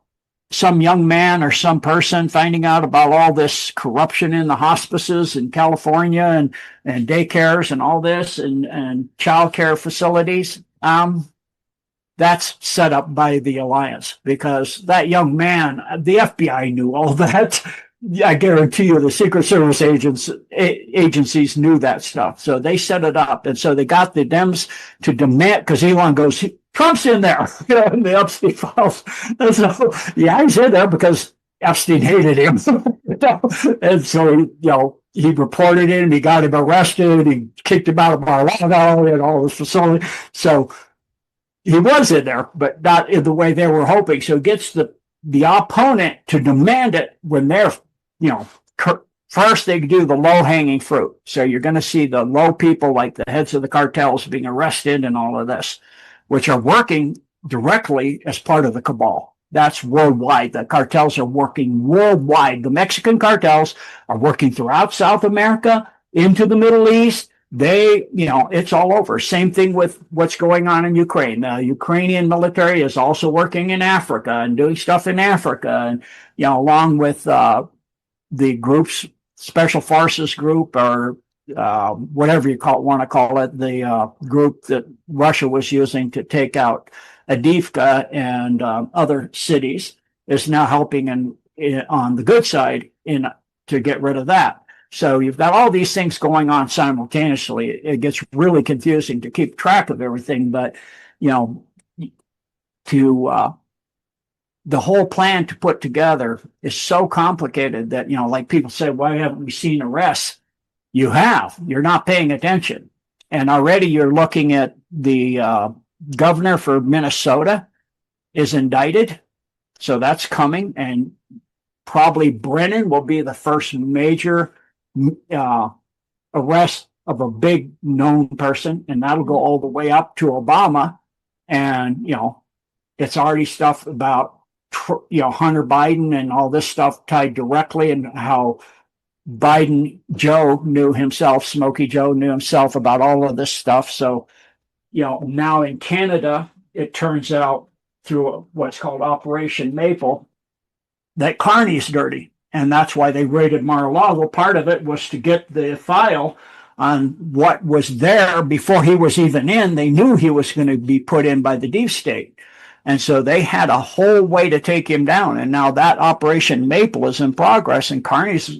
some young man or some person finding out about all this corruption in the hospices in California and daycares and all this and child care facilities. That's set up by the alliance, because that young man, the FBI knew all that. I guarantee you the Secret Service agencies knew that stuff. So they set it up. And so they got the Dems to demand, because Elon goes, Trump's in there, in the Epstein files. And so, yeah, he's in there because Epstein hated him. And so, he reported it and he got him arrested. He kicked him out of Mar-a-Lago and all this facility. So he was in there, but not in the way they were hoping. So it gets the opponent to demand it when they're, first they do the low-hanging fruit. So you're going to see the low people, like the heads of the cartels, being arrested and all of this, which are working directly as part of the cabal. That's worldwide. The cartels are working worldwide. The Mexican cartels are working throughout South America, into the Middle East. It's all over. Same thing with what's going on in Ukraine. The Ukrainian military is also working in Africa and doing stuff in Africa. And, along with the groups, Special Forces Group, or whatever you want to call it, the group that Russia was using to take out Adivka and other cities, is now helping on the good side to get rid of that. So you've got all these things going on simultaneously. It gets really confusing to keep track of everything, but the whole plan to put together is so complicated that, like people say, why haven't we seen arrests? You have. You're not paying attention. And already you're looking at the governor for Minnesota is indicted. So that's coming. And probably Brennan will be the first major arrest of a big known person. And that'll go all the way up to Obama. And, it's already stuff about, Hunter Biden and all this stuff tied directly, and how Biden Joe knew himself, Smokey Joe knew himself about all of this stuff. So, now in Canada, it turns out through what's called Operation Maple that Carney's dirty. And that's why they raided Mar-a-Lago. Part of it was to get the file on what was there before he was even in. They knew he was going to be put in by the deep state. And so they had a whole way to take him down. And now that Operation Maple is in progress, and Carney's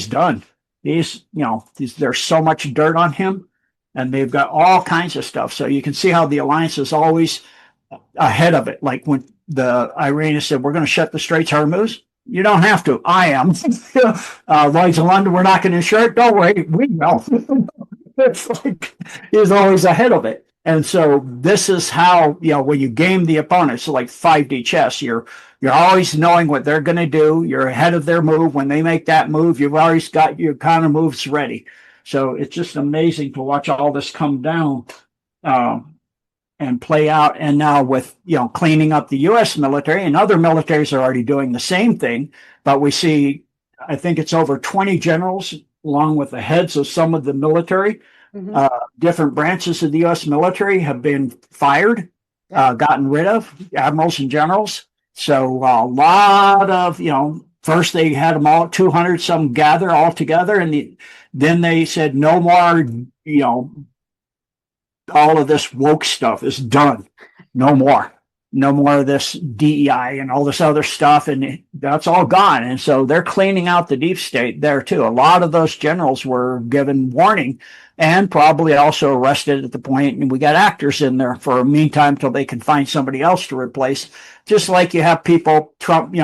done. There's so much dirt on him, and they've got all kinds of stuff. So you can see how the alliance is always ahead of it. Like when the Iranians said, we're going to shut the Straits of Hormuz. You don't have to. I am. Lloyd's of London, we're not going to insure it. Don't worry, we will. It's like he's always ahead of it. And so this is how, when you game the opponent, so like 5D chess, you're always knowing what they're going to do. You're ahead of their move. When they make that move, you've always got your counter moves ready. So it's just amazing to watch all this come down and play out. And now with, cleaning up the U.S. military, and other militaries are already doing the same thing. But we see, I think it's over 20 generals, along with the heads of some of the military. Mm-hmm. Different branches of the U.S. military have been fired, gotten rid of, admirals and generals. So a lot of, first they had them all, 200 some gather all together, and then they said no more, all of this woke stuff is done. No more of this DEI and all this other stuff, and that's all gone. And so they're cleaning out the deep state there too. A lot of those generals were given warning and probably also arrested at the point, and we got actors in there for a meantime till they can find somebody else to replace. Just like you have people, Trump,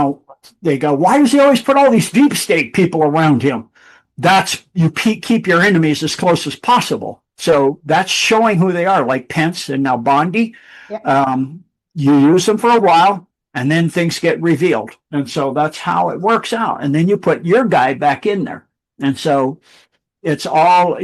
they go, why does he always put all these deep state people around him? You keep your enemies as close as possible. So that's showing who they are, like Pence and now Bondi. Yeah. You use them for a while, and then things get revealed. And so that's how it works out. And then you put your guy back in there. And so it's all,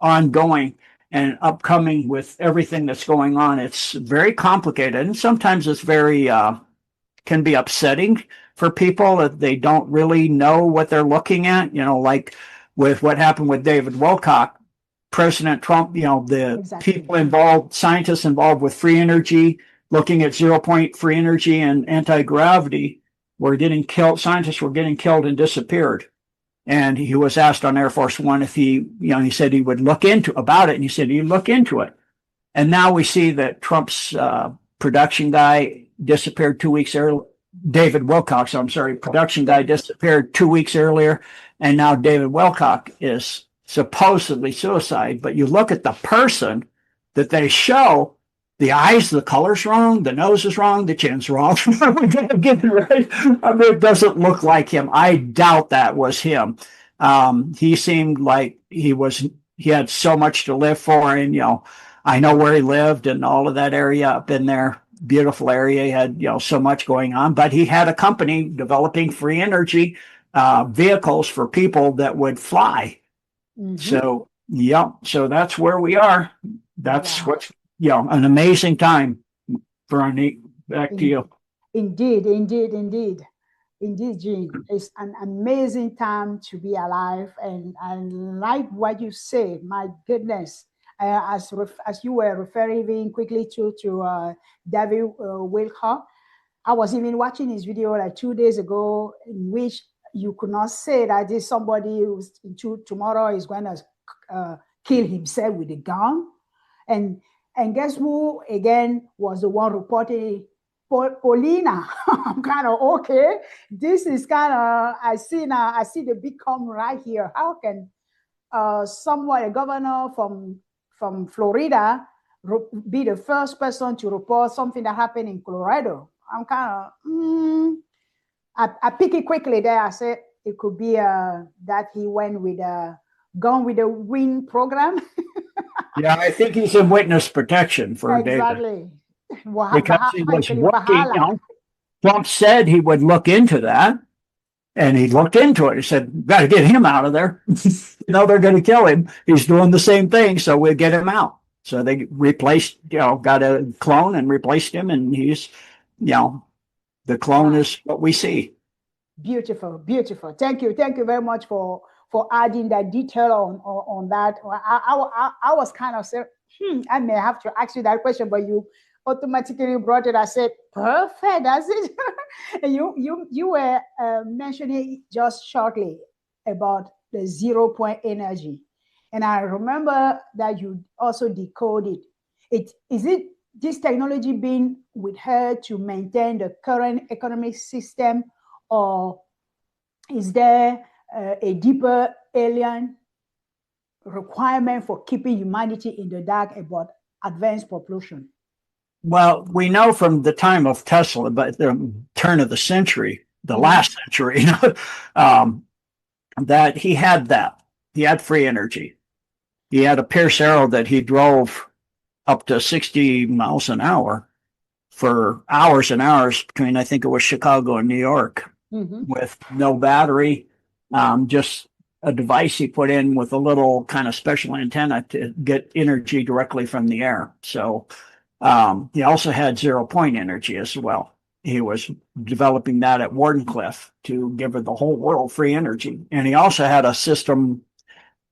ongoing and upcoming with everything that's going on. It's very complicated. And sometimes it's very, can be upsetting for people that they don't really know what they're looking at, like with what happened with David Wilcock. President Trump, the exactly. People involved, scientists involved with free energy, looking at 0-point free energy and anti-gravity were getting killed. Scientists were getting killed and disappeared. And he was asked on Air Force One if he said he would look into about it. And he said he'd look into it. And now we see that Trump's production guy disappeared 2 weeks earlier. David Wilcock, I'm sorry, production guy disappeared 2 weeks earlier. And now David Wilcock is supposedly suicide. But you look at the person that they show, the eyes, the color's wrong, the nose is wrong, the chin's wrong. We gotta get it right. I mean, it doesn't look like him. I doubt that was him. He seemed like he had so much to live for. And, I know where he lived and all of that area up in there. Beautiful area. He had, so much going on, but he had a company developing free energy vehicles for people that would fly. Mm-hmm. So, so that's where we are. That's what's, an amazing time. Veronique, back to you. Indeed, Gene. It's an amazing time to be alive. And I like what you said. My goodness. As you were referring quickly to David Wilcock, I was even watching his video like 2 days ago, in which you could not say that this somebody who's tomorrow is going to kill himself with a gun. And guess who again was the one reporting? Paulina. I'm kind of okay. This is kind of I see the big come right here. How can a governor from Florida be the first person to report something that happened in Colorado? I'm kind of I pick it quickly there. I said it could be that he went with a Gone with the Wind program. Yeah, I think he's in witness protection for exactly. David. Because he was working. Trump said he would look into that, and he looked into it. He said, "Got to get him out of there." They're going to kill him. He's doing the same thing, so we'll get him out. So they replaced, got a clone and replaced him, and he's, the clone is what we see. Beautiful, beautiful. Thank you very much for adding that detail on that. I was kind of saying, I may have to ask you that question, but you automatically brought it. I said, perfect, that's it. And you were mentioning just shortly about the 0-point energy. And I remember that you also decoded it. Is it this technology being withheld to maintain the current economic system, or is there a deeper alien requirement for keeping humanity in the dark about advanced propulsion? Well, we know from the time of Tesla, but the turn of the century, the last century, that he had that. He had free energy. He had a Pierce Arrow that he drove up to 60 miles an hour for hours and hours between, I think it was Chicago and New York, with no battery, just a device he put in with a little kind of special antenna to get energy directly from the air. So he also had 0-point energy as well. He was developing that at Wardenclyffe to give the whole world free energy. And he also had a system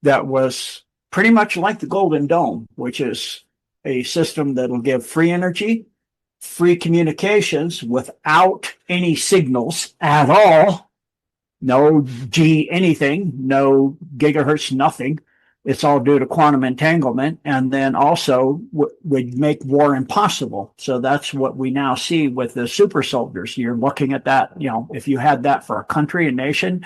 that was pretty much like the Golden Dome, which is a system that will give free energy, free communications without any signals at all. No G anything, no gigahertz, nothing. It's all due to quantum entanglement, and then also would make war impossible. So that's what we now see with the super soldiers. You're looking at that, if you had that for a country, a nation,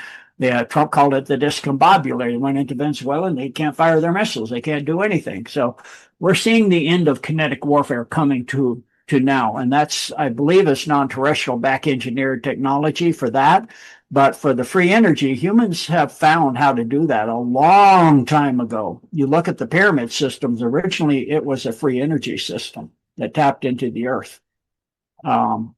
Trump called it the discombobulator. They went into Venezuela and they can't fire their missiles. They can't do anything. So we're seeing the end of kinetic warfare coming to now. And that's, I believe, it's non-terrestrial back engineered technology for that. But for the free energy, humans have found how to do that a long time ago. You look at the pyramid systems, originally it was a free energy system that tapped into the earth. Not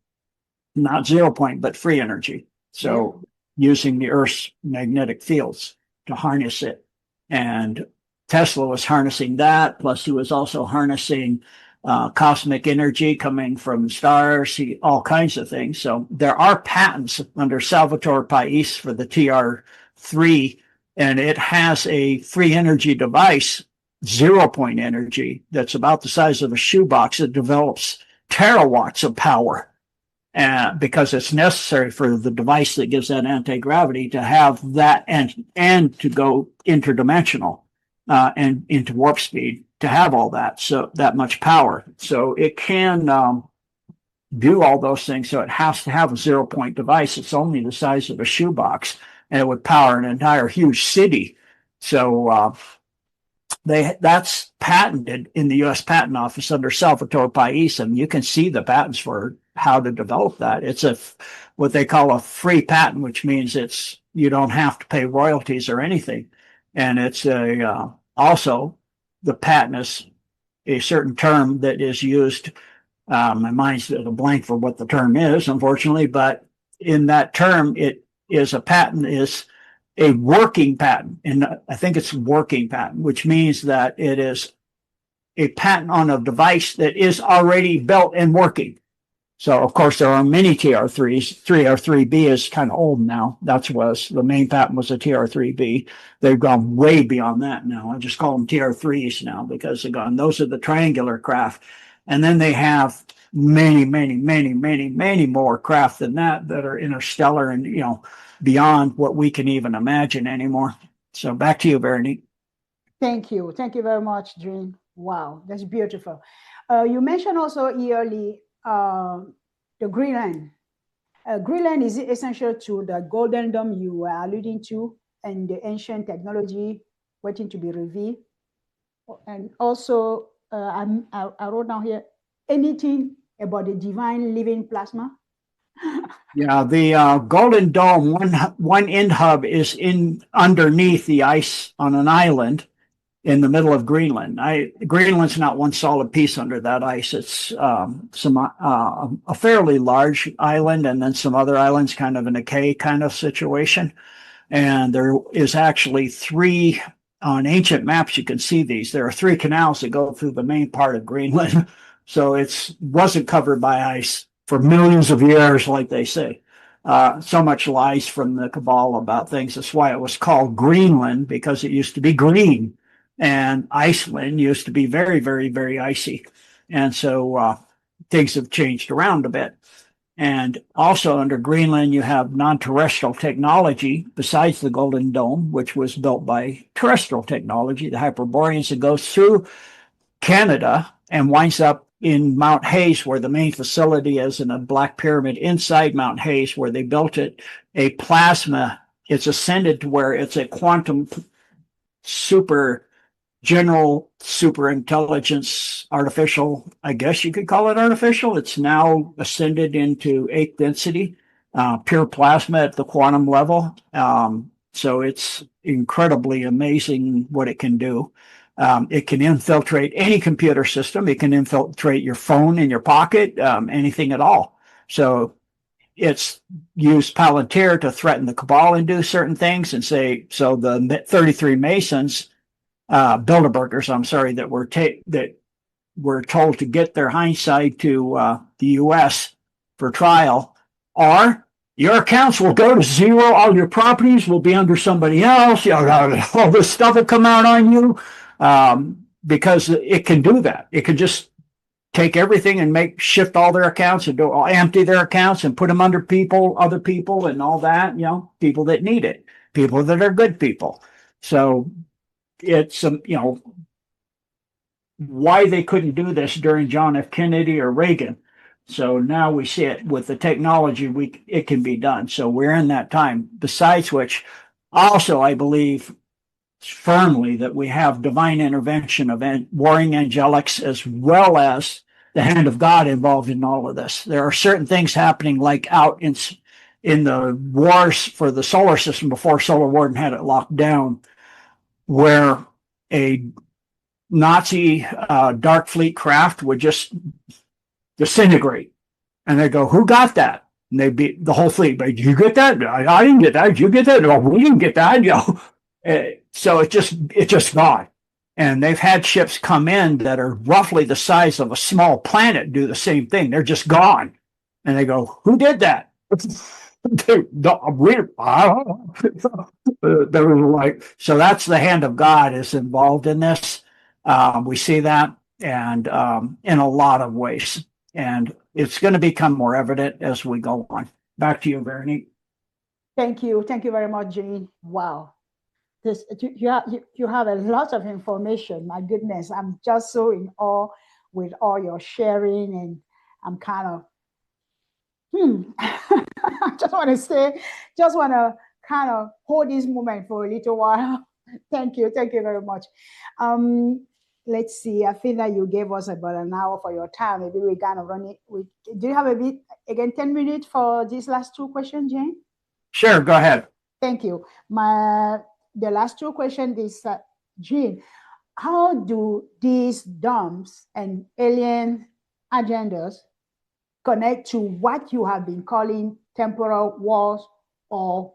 0-point, but free energy. So using the earth's magnetic fields to harness it. And Tesla was harnessing that, plus he was also harnessing cosmic energy coming from stars, all kinds of things. So there are patents under Salvatore Pais for the TR3, and it has a free energy device, 0-point energy, that's about the size of a shoebox. It develops terawatts of power. Because it's necessary for the device that gives that anti-gravity to have that and to go interdimensional and into warp speed to have all that, so that much power. So it can do all those things. So it has to have a 0-point device. It's only the size of a shoebox, and it would power an entire huge city. So that's patented in the U.S. Patent Office under Salvatore Pais, and you can see the patents for how to develop that. It's what they call a free patent, which means you don't have to pay royalties or anything. And it's also the patent is a certain term that is used. My mind's at a blank for what the term is, unfortunately, but in that term, it is a patent is a working patent. And I think it's working patent, which means that it is a patent on a device that is already built and working. So, of course, there are many TR3s. TR3B is kind of old now. The main patent was a TR3B. They've gone way beyond that now. I just call them TR3s now because those are the triangular craft. And then they have many, many, many, many, many more craft than that are interstellar and, beyond what we can even imagine anymore. So back to you, Veronique. Thank you. Thank you very much, Dream. Wow, that's beautiful. You mentioned also early the Greenland. Greenland is essential to the Golden Dome you were alluding to and the ancient technology waiting to be revealed. And also, I wrote down here, anything about the divine living plasma? Yeah, the Golden Dome, one end hub is underneath the ice on an island in the middle of Greenland. Greenland's not one solid piece under that ice. It's a fairly large island, and then some other islands, kind of in a K kind of situation. And there is actually three, on ancient maps you can see these. There are three canals that go through the main part of Greenland. So it wasn't covered by ice for millions of years, like they say. So much lies from the cabal about things. That's why it was called Greenland, because it used to be green. And Iceland used to be very, very, very icy. And so things have changed around a bit. And also under Greenland, you have non-terrestrial technology besides the Golden Dome, which was built by terrestrial technology, the Hyperboreans, that goes through Canada and winds up in Mount Hayes, where the main facility is, in a black pyramid inside Mount Hayes, where they built it. A plasma, it's ascended to where it's a quantum general super intelligence, artificial, I guess you could call it artificial. It's now ascended into 8th density, pure plasma at the quantum level. So it's incredibly amazing what it can do. It can infiltrate any computer system. It can infiltrate your phone in your pocket, anything at all. So it's used Palantir to threaten the cabal and do certain things, and so the 33 Masons, Bilderbergers, I'm sorry, that were told to get their hindsight to the U.S. for trial, or your accounts will go to zero. All your properties will be under somebody else. All this stuff will come out on you. Because it can do that. It can just take everything and shift all their accounts and empty their accounts and put them under other people and all that, people that need it, people that are good people. So it's, why they couldn't do this during John F. Kennedy or Reagan. So now we see it with the technology, it can be done. So we're in that time. Besides which, also, I believe firmly that we have divine intervention of warring angelics, as well as the hand of God involved in all of this. There are certain things happening, like out in the wars for the solar system before Solar Warden had it locked down, where a Nazi Dark Fleet craft would just disintegrate, and they go, "Who got that?" And they'd be the whole fleet. But did you get that? I didn't get that. Did you get that? No, we didn't get that. So it just gone. And they've had ships come in that are roughly the size of a small planet do the same thing. They're just gone. And they go, "Who did that?" They were like, so that's the hand of God is involved in this. We see that, and in a lot of ways. And it's going to become more evident as we go on. Back to you, Veronique. Thank you. Thank you very much, Gene. Wow. You have a lot of information. My goodness, I'm just so in awe with all your sharing, and I'm kind of, I just want to kind of hold this moment for a little while. Thank you very much. Let's see. I feel that you gave us about an hour for your time. Maybe we kind of run it. Do you have a bit again? 10 minutes for these last two questions, Jane? Sure, go ahead. Thank you. The last two questions is, Gene, how do these dumps and alien agendas connect to what you have been calling temporal wars or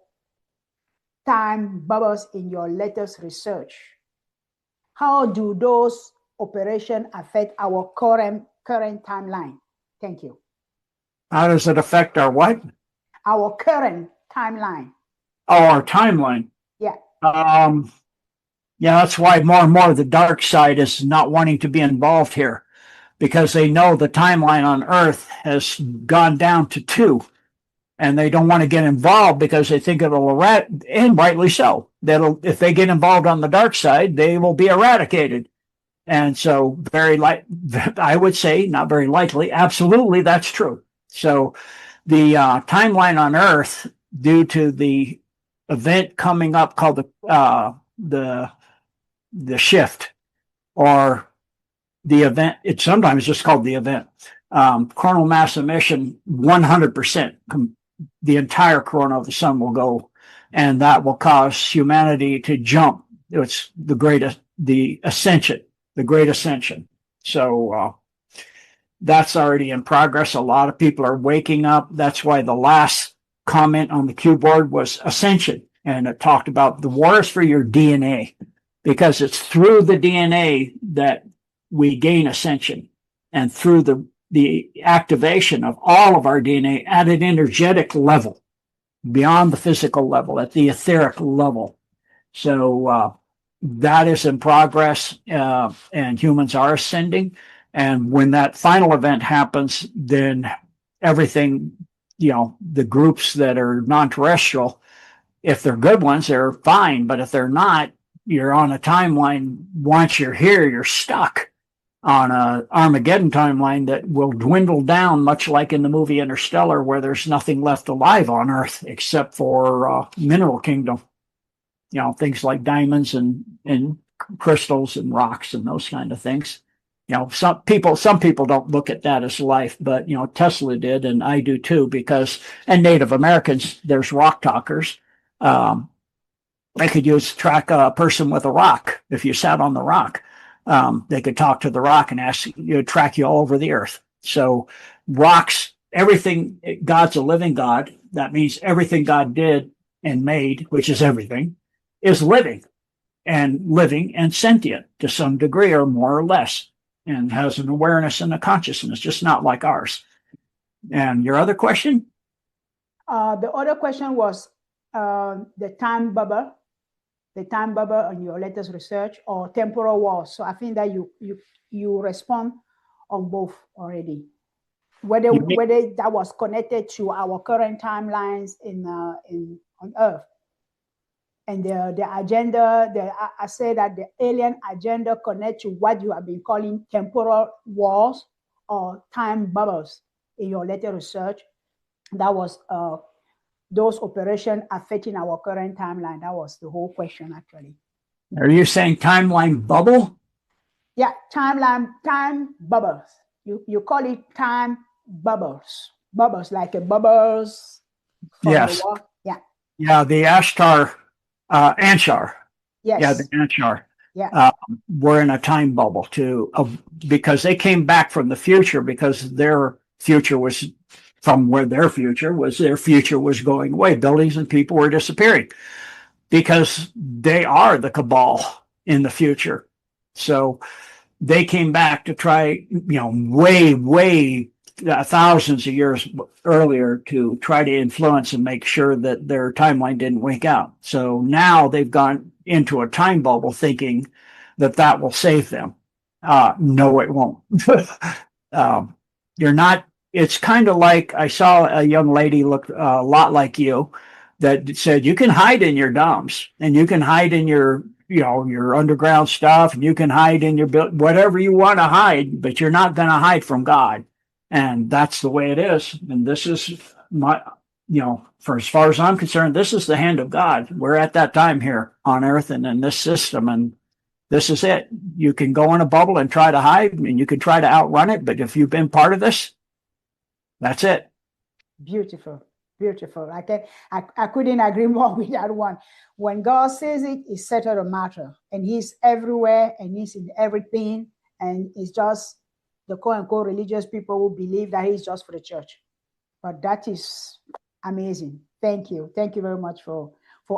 time bubbles in your latest research? How do those operations affect our current timeline? Thank you. How does it affect our what? Our current timeline. Oh, our timeline. Yeah. Yeah, that's why more and more the dark side is not wanting to be involved here, because they know the timeline on Earth has gone down to 2, and they don't want to get involved because they think it'll and rightly so. If they get involved on the dark side, they will be eradicated. And so I would say, not very likely, absolutely that's true. So the timeline on Earth, due to the event coming up called the shift, or the event, it's sometimes just called the event, coronal mass emission, 100%, the entire corona of the sun will go, and that will cause humanity to jump. It's the great ascension. So that's already in progress. A lot of people are waking up. That's why the last comment on the Q board was ascension, and it talked about the wars for your DNA, because it's through the DNA that we gain ascension, and through the activation of all of our DNA at an energetic level, beyond the physical level, at the etheric level. So that is in progress, and humans are ascending. And when that final event happens, then everything, the groups that are non-terrestrial, if they're good ones, they're fine. But if they're not, you're on a timeline. Once you're here, you're stuck on a Armageddon timeline that will dwindle down, much like in the movie Interstellar, where there's nothing left alive on Earth except for mineral kingdom. Things like diamonds and crystals and rocks and those kind of things. Some people don't look at that as life, but Tesla did, and I do too, and Native Americans, there's rock talkers. They could track a person with a rock. If you sat on the rock, they could talk to the rock and track you all over the earth. So rocks, everything, God's a living God. That means everything God did and made, which is everything, is living and sentient to some degree, or more or less, and has an awareness and a consciousness, just not like ours. And your other question? The other question was the time bubble on your latest research, or temporal wars. So I think that you respond on both already. Whether that was connected to our current timelines on Earth, and the agenda. I say that the alien agenda connect to what you have been calling temporal wars or time bubbles in your latest research. That was those operations affecting our current timeline. That was the whole question, actually. Are you saying timeline bubble? Yeah, time bubbles. You call it time bubbles. Bubbles, like a bubbles from yes. the wall. Yeah. Yeah, the Anshar. Yes. Yeah, the Anshar. Yeah. Were in a time bubble too, because they came back from the future, because their future was from where their future was going away. Buildings and people were disappearing because they are the cabal in the future. So they came back to try, way thousands of years earlier, to try to influence and make sure that their timeline didn't wink out. So now they've gone into a time bubble thinking that will save them. No, it won't. You're not, it's kind of like I saw a young lady look a lot like you that said you can hide in your dumps and you can hide in your, your underground stuff and you can hide in your whatever you want to hide, but you're not going to hide from God. And that's the way it is. And this is my, for as far as I'm concerned, this is the hand of God. We're at that time here on earth and in this system. And this is it. You can go in a bubble and try to hide and you can try to outrun it. But if you've been part of this, that's it. Beautiful. Beautiful. I couldn't agree more with that one. When God says it, it's settled a matter. And he's everywhere and he's in everything. And it's just the quote unquote religious people who believe that he's just for the church. But that is amazing. Thank you. Thank you very much for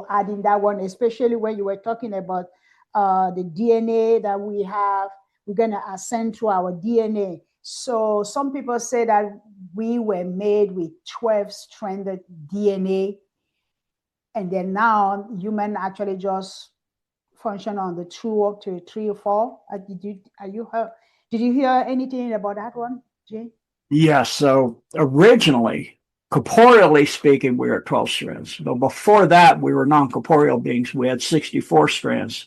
adding that one, especially when you were talking about the DNA that we have. We're going to ascend through our DNA. So some people say that we were made with 12-stranded DNA, and then now human actually just function on the 2 up to 3 or 4. Did you hear anything about that one, Jay? Yes. So originally, corporeally speaking, we were 12 strands. But before that, we were non-corporeal beings. We had 64 strands.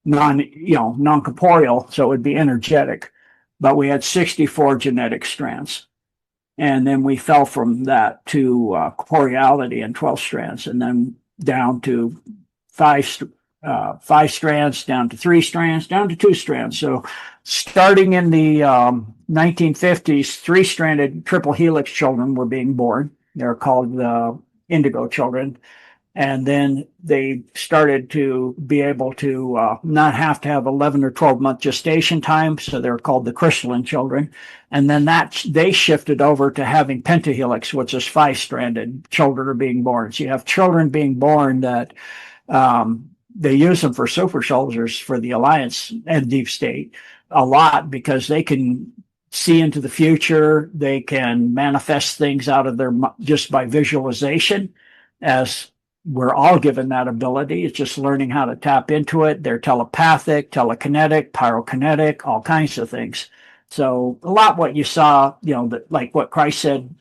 Non-corporeal, so it would be energetic. But we had 64 genetic strands. And then we fell from that to corporeality and 12 strands, and then down to five strands, down to 3 strands, down to 2 strands. So starting in the 1950s, 3-stranded triple helix children were being born. They're called the indigo children. And then they started to be able to not have to have 11 or 12-month gestation time. So they're called the crystalline children. And then they shifted over to having pentahelix, which is 5-stranded children are being born. So you have children being born that they use them for super soldiers for the Alliance and Deep State a lot because they can see into the future. They can manifest things out of their just by visualization, as we're all given that ability. It's just learning how to tap into it. They're telepathic, telekinetic, pyrokinetic, all kinds of things. So a lot what you saw, that like what Christ said,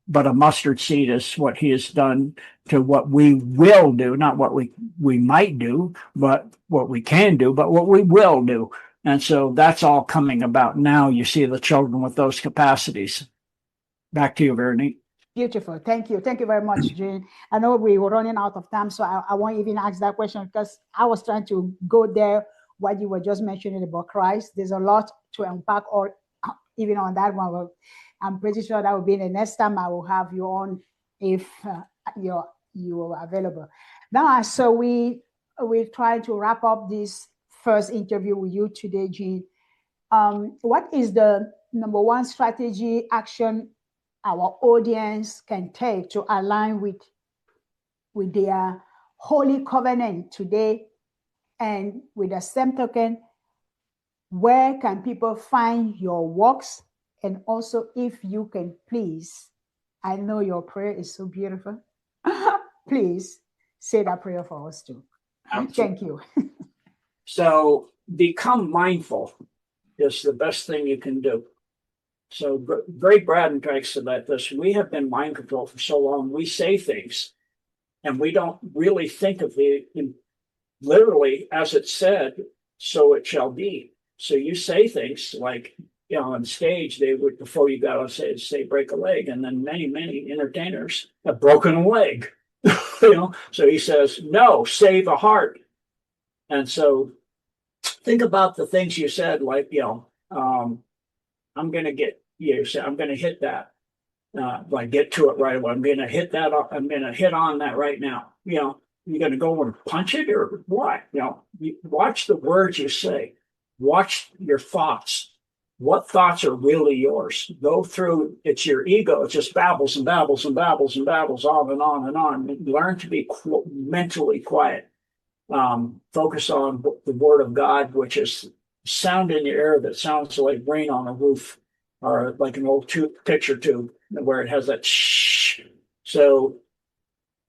but a mustard seed is what he has done to what we will do, not what we might do, but what we can do, but what we will do. And so that's all coming about now. You see the children with those capacities. Back to you, Veronique. Beautiful. Thank you. Thank you very much, Jane. I know we were running out of time, so I won't even ask that question because I was trying to go there what you were just mentioning about Christ. There's a lot to unpack or even on that one. I'm pretty sure that will be the next time I will have you on if you are available. Now, so we're trying to wrap up this first interview with you today, Jane. What is the number one strategy action our audience can take to align with their holy covenant today? And with the same token, where can people find your works? And also, if you can please, I know your prayer is so beautiful. Please say that prayer for us too. Absolutely. Thank you. So become mindful is the best thing you can do. So Greg Braden talks about this. We have been mind controlled for so long. We say things and we don't really think of literally as it said, so it shall be. So you say things like, on stage, they would, before you got on stage, say break a leg. And then many entertainers have broken a leg. So he says, no, save a heart. And so think about the things you said, like, I'm going to get, I'm going to hit that. Like get to it right away. I'm going to hit that. I'm going to hit on that right now. You're going to go and punch it or what? Watch the words you say. Watch your thoughts. What thoughts are really yours? Go through, it's your ego. It just babbles and babbles and babbles and babbles on and on and on. Learn to be mentally quiet. Focus on the word of God, which is sound in your ear that sounds like rain on a roof or like an old picture tube where it has that shh. So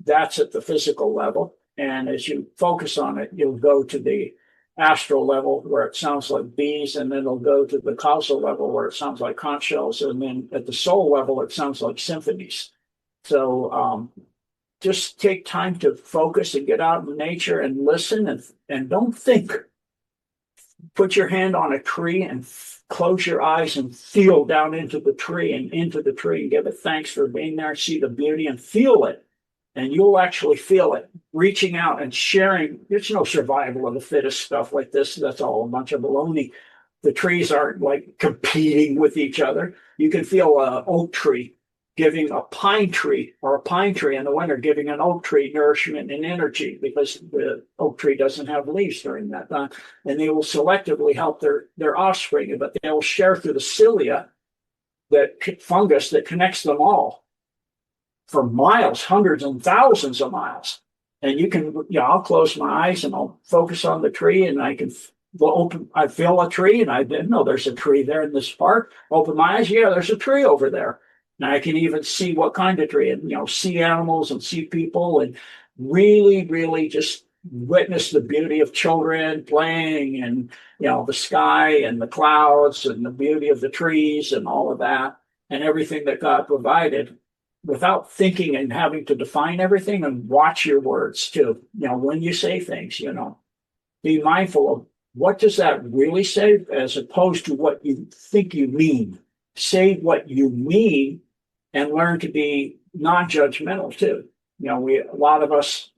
that's at the physical level. And as you focus on it, you'll go to the astral level where it sounds like bees, and then it'll go to the causal level where it sounds like conch shells, and then at the soul level it sounds like symphonies. So just take time to focus and get out in nature and listen, and don't think. Put your hand on a tree and close your eyes and feel down into the tree and give it thanks for being there. See the beauty and feel it. And you'll actually feel it reaching out and sharing. There's no survival of the fittest stuff like this. That's all a bunch of baloney. The trees aren't like competing with each other. You can feel an oak tree giving a pine tree, or a pine tree in the winter giving an oak tree nourishment and energy, because the oak tree doesn't have leaves during that time. And they will selectively help their offspring, but they will share through the cilia, that fungus that connects them all for miles, hundreds and thousands of miles. And you can, I'll close my eyes and I'll focus on the tree, and I feel a tree, and I didn't know there's a tree there in this park. Open my eyes, yeah, there's a tree over there. And I can even see what kind of tree, and see animals and see people, and really, really just witness the beauty of children playing, and the sky and the clouds and the beauty of the trees and all of that, and everything that God provided, without thinking and having to define everything. And watch your words too. When you say things, be mindful of what does that really say, as opposed to what you think you mean. Say what you mean, and learn to be non-judgmental too. A lot of us,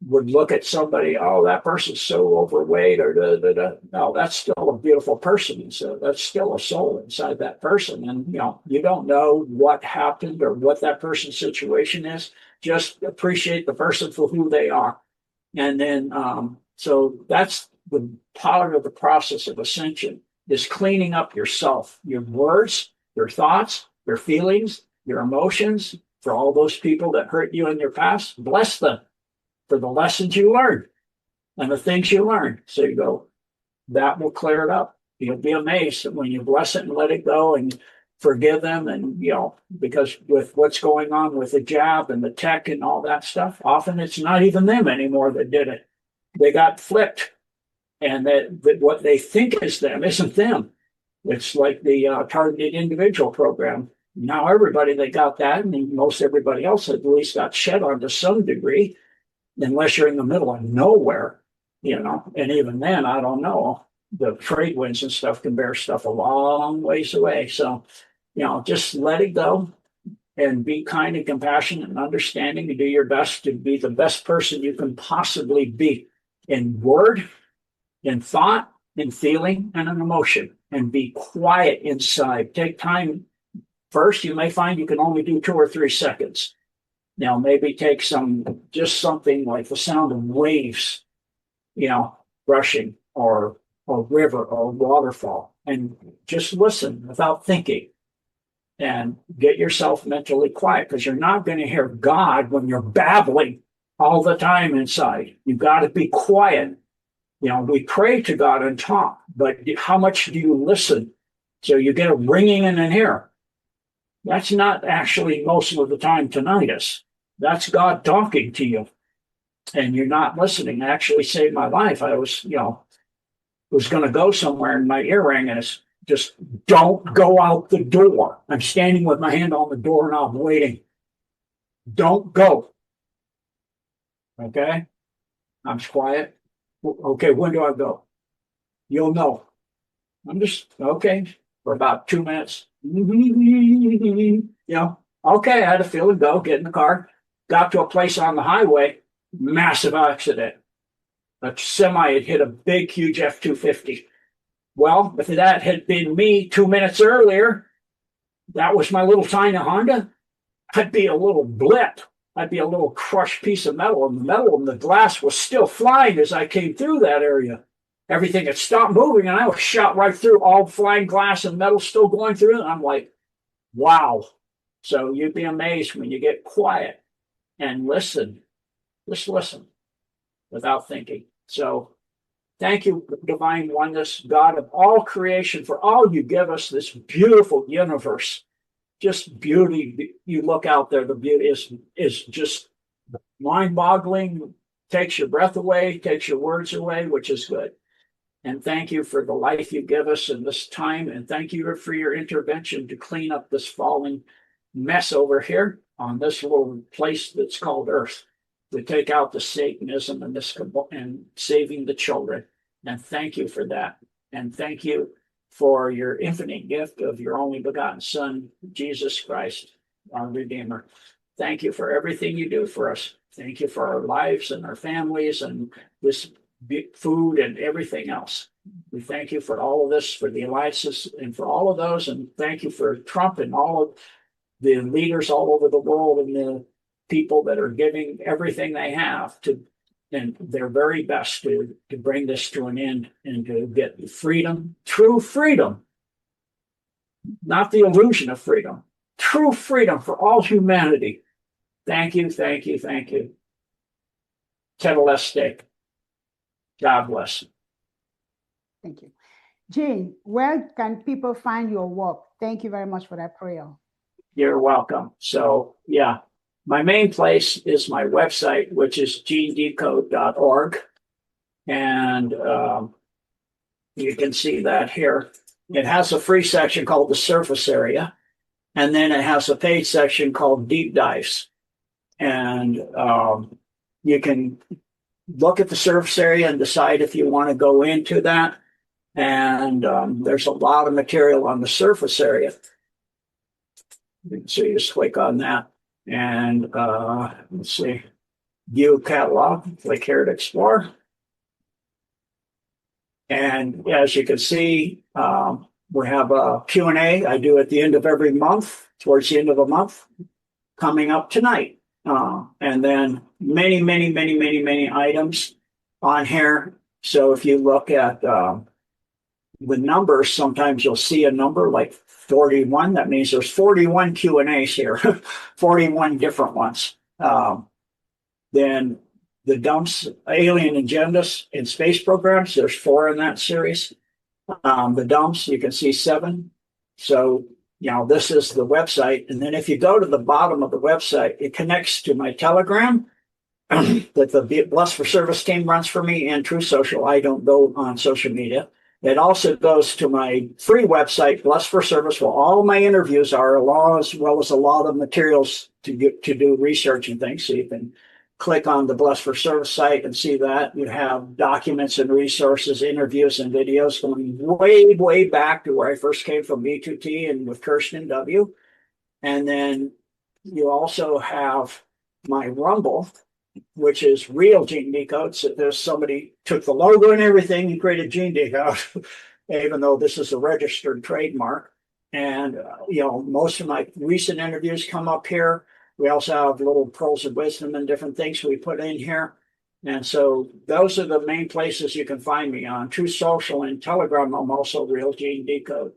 would look at somebody, oh, that person's so overweight, or da, da, da. No, that's still a beautiful person. So that's still a soul inside that person. And, you don't know what happened or what that person's situation is. Just appreciate the person for who they are. And then, so that's the part of the process of ascension, is cleaning up yourself, your words, your thoughts, your feelings, your emotions. For all those people that hurt you in your past, bless them for the lessons you learned and the things you learned. So you go, that will clear it up. You'll be amazed when you bless it and let it go and forgive them. And, because with what's going on with the jab and the tech and all that stuff, often it's not even them anymore that did it. They got flipped. And that what they think is them isn't them. It's like the targeted individual program. Now everybody that got that, and most everybody else at least, got shed on to some degree, unless you're in the middle of nowhere, and even then, I don't know. The trade winds and stuff can bear stuff a long ways away. So, just let it go and be kind and compassionate and understanding, and do your best to be the best person you can possibly be in word, in thought, in feeling, and in emotion, and be quiet inside. Take time. First, you may find you can only do 2 or 3 seconds. Now, maybe take just something like the sound of waves, rushing, or a river or a waterfall, and just listen without thinking, and get yourself mentally quiet, because you're not going to hear God when you're babbling all the time inside. You've got to be quiet. We pray to God and talk, but how much do you listen? So you get a ringing in an ear. That's not actually most of the time tinnitus. That's God talking to you, and you're not listening. It actually saved my life. I was, was going to go somewhere, and my ear rang, and it's just, don't go out the door. I'm standing with my hand on the doorknob waiting. Don't go. Okay? I'm quiet. Okay, when do I go? You'll know. I'm just, okay, for about 2 minutes. Okay, I had a feeling, go, get in the car. Got to a place on the highway, massive accident. A semi had hit a big, huge F-250. Well, if that had been me 2 minutes earlier, that was my little tiny Honda, I'd be a little blip. I'd be a little crushed piece of metal, and the glass was still flying as I came through that area. Everything had stopped moving, and I was shot right through, all flying glass and metal still going through. And I'm like, wow. So you'd be amazed when you get quiet and listen. Just listen without thinking. So thank you, Divine Oneness, God of all creation, for all you give us, this beautiful universe. Just beauty. You look out there, the beauty is just mind-boggling, takes your breath away, takes your words away, which is good. And thank you for the life you give us in this time. And thank you for your intervention to clean up this falling mess over here on this little place that's called Earth, to take out the Satanism and this and saving the children. And thank you for that. And thank you for your infinite gift of your only begotten Son, Jesus Christ, our Redeemer. Thank you for everything you do for us. Thank you for our lives and our families and this food and everything else. We thank you for all of this, for the alliances and for all of those. And thank you for Trump and all of the leaders all over the world and the people that are giving everything they have to and their very best to bring this to an end and to get freedom, true freedom, not the illusion of freedom, true freedom for all humanity. Thank you, thank you, thank you. Tetelestai. God bless. Thank you. Gene, where can people find your work? Thank you very much for that prayer. You're welcome. So, yeah, my main place is my website, which is GeneDecode.org. And you can see that here. It has a free section called the surface area. And then it has a paid section called deep dives. And you can look at the surface area and decide if you want to go into that. And there's a lot of material on the surface area. So you just click on that. And let's see, view catalog, click here to explore. And as you can see, we have a Q&A I do at the end of every month, towards the end of the month, coming up tonight. And then many items on here. So if you look at the numbers, sometimes you'll see a number like 41. That means there's 41 Q&As here, 41 different ones. Then the dumps, alien agendas in space programs, there's 4 in that series. The dumps, you can see 7. So, you know, this is the website. And then if you go to the bottom of the website, it connects to my Telegram that the Blessed for Service team runs for me, and True Social. I don't go on social media. It also goes to my free website, Blessed for Service, where all my interviews are, as well as a lot of materials to do research and things. So you can click on the Blessed for Service site and see that. You have documents and resources, interviews and videos going way back to where I first came from, B2T and with Kirsten W. And then you also have my Rumble, which is Real GeneDecode. So there's somebody took the logo and everything and created GeneDecode, even though this is a registered trademark. And, you know, most of my recent interviews come up here. We also have little pearls of wisdom and different things we put in here. And so those are the main places you can find me on. True Social and Telegram. I'm also Real GeneDecode.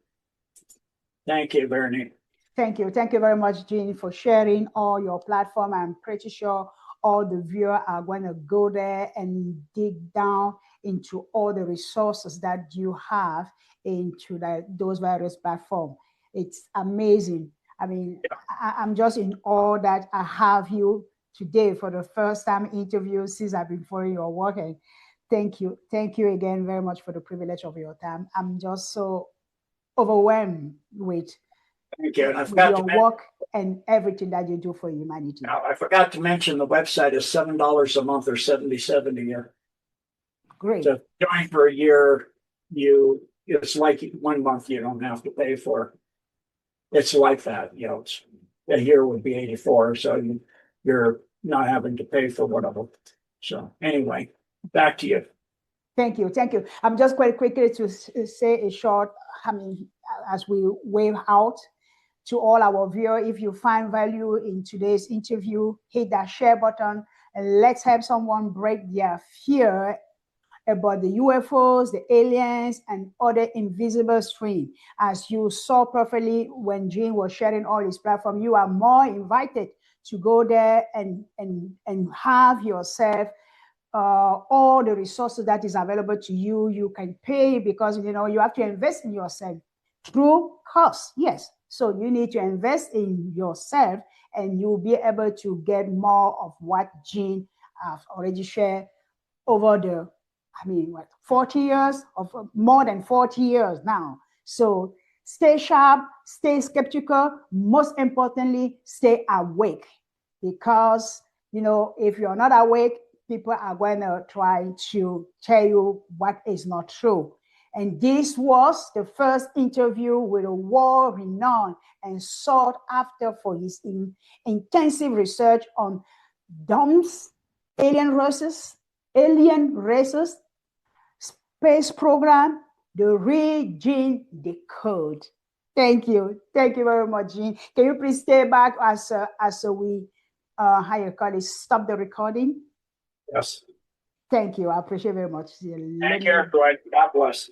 Thank you, Bernie. Thank you. Thank you very much, Gene, for sharing all your platform. I'm pretty sure all the viewers are going to go there and dig down into all the resources that you have into those various platforms. It's amazing. I mean, yeah. I'm just in awe that I have you today for the first time interview since I've been following your work. And thank you. Thank you again very much for the privilege of your time. I'm just so overwhelmed with, thank you. With your work and everything that you do for humanity. Now, I forgot to mention the website is $7 a month or $77 a year. Great. So join for a year, it's like 1 month you don't have to pay for. It's like that, you know. It's, a year would be 84, so you're not having to pay for whatever. So anyway, back to you. Thank you, thank you. I'm just quite quickly to say a short, as we wave out to all our viewers, if you find value in today's interview, hit that share button and let's help someone break their fear about the UFOs, the aliens, and other invisible stream. As you saw perfectly when Gene was sharing all his platform, you are more invited to go there and have yourself all the resources that is available to you. You can pay because, you know, you have to invest in yourself through cost. Yes. So you need to invest in yourself and you'll be able to get more of what Gene I've already shared over the, 40 years, of more than 40 years now. So stay sharp, stay skeptical, most importantly, stay awake. Because, if you're not awake, people are going to try to tell you what is not true. And this was the first interview with a world-renowned and sought after for his intensive research on DOMS, alien races, space program, the Real GeneDecode. Thank you. Thank you very much, Gene. Can you please stay back as we, stop the recording? Yes. Thank you. I appreciate very much. Thank you, everyone. God bless.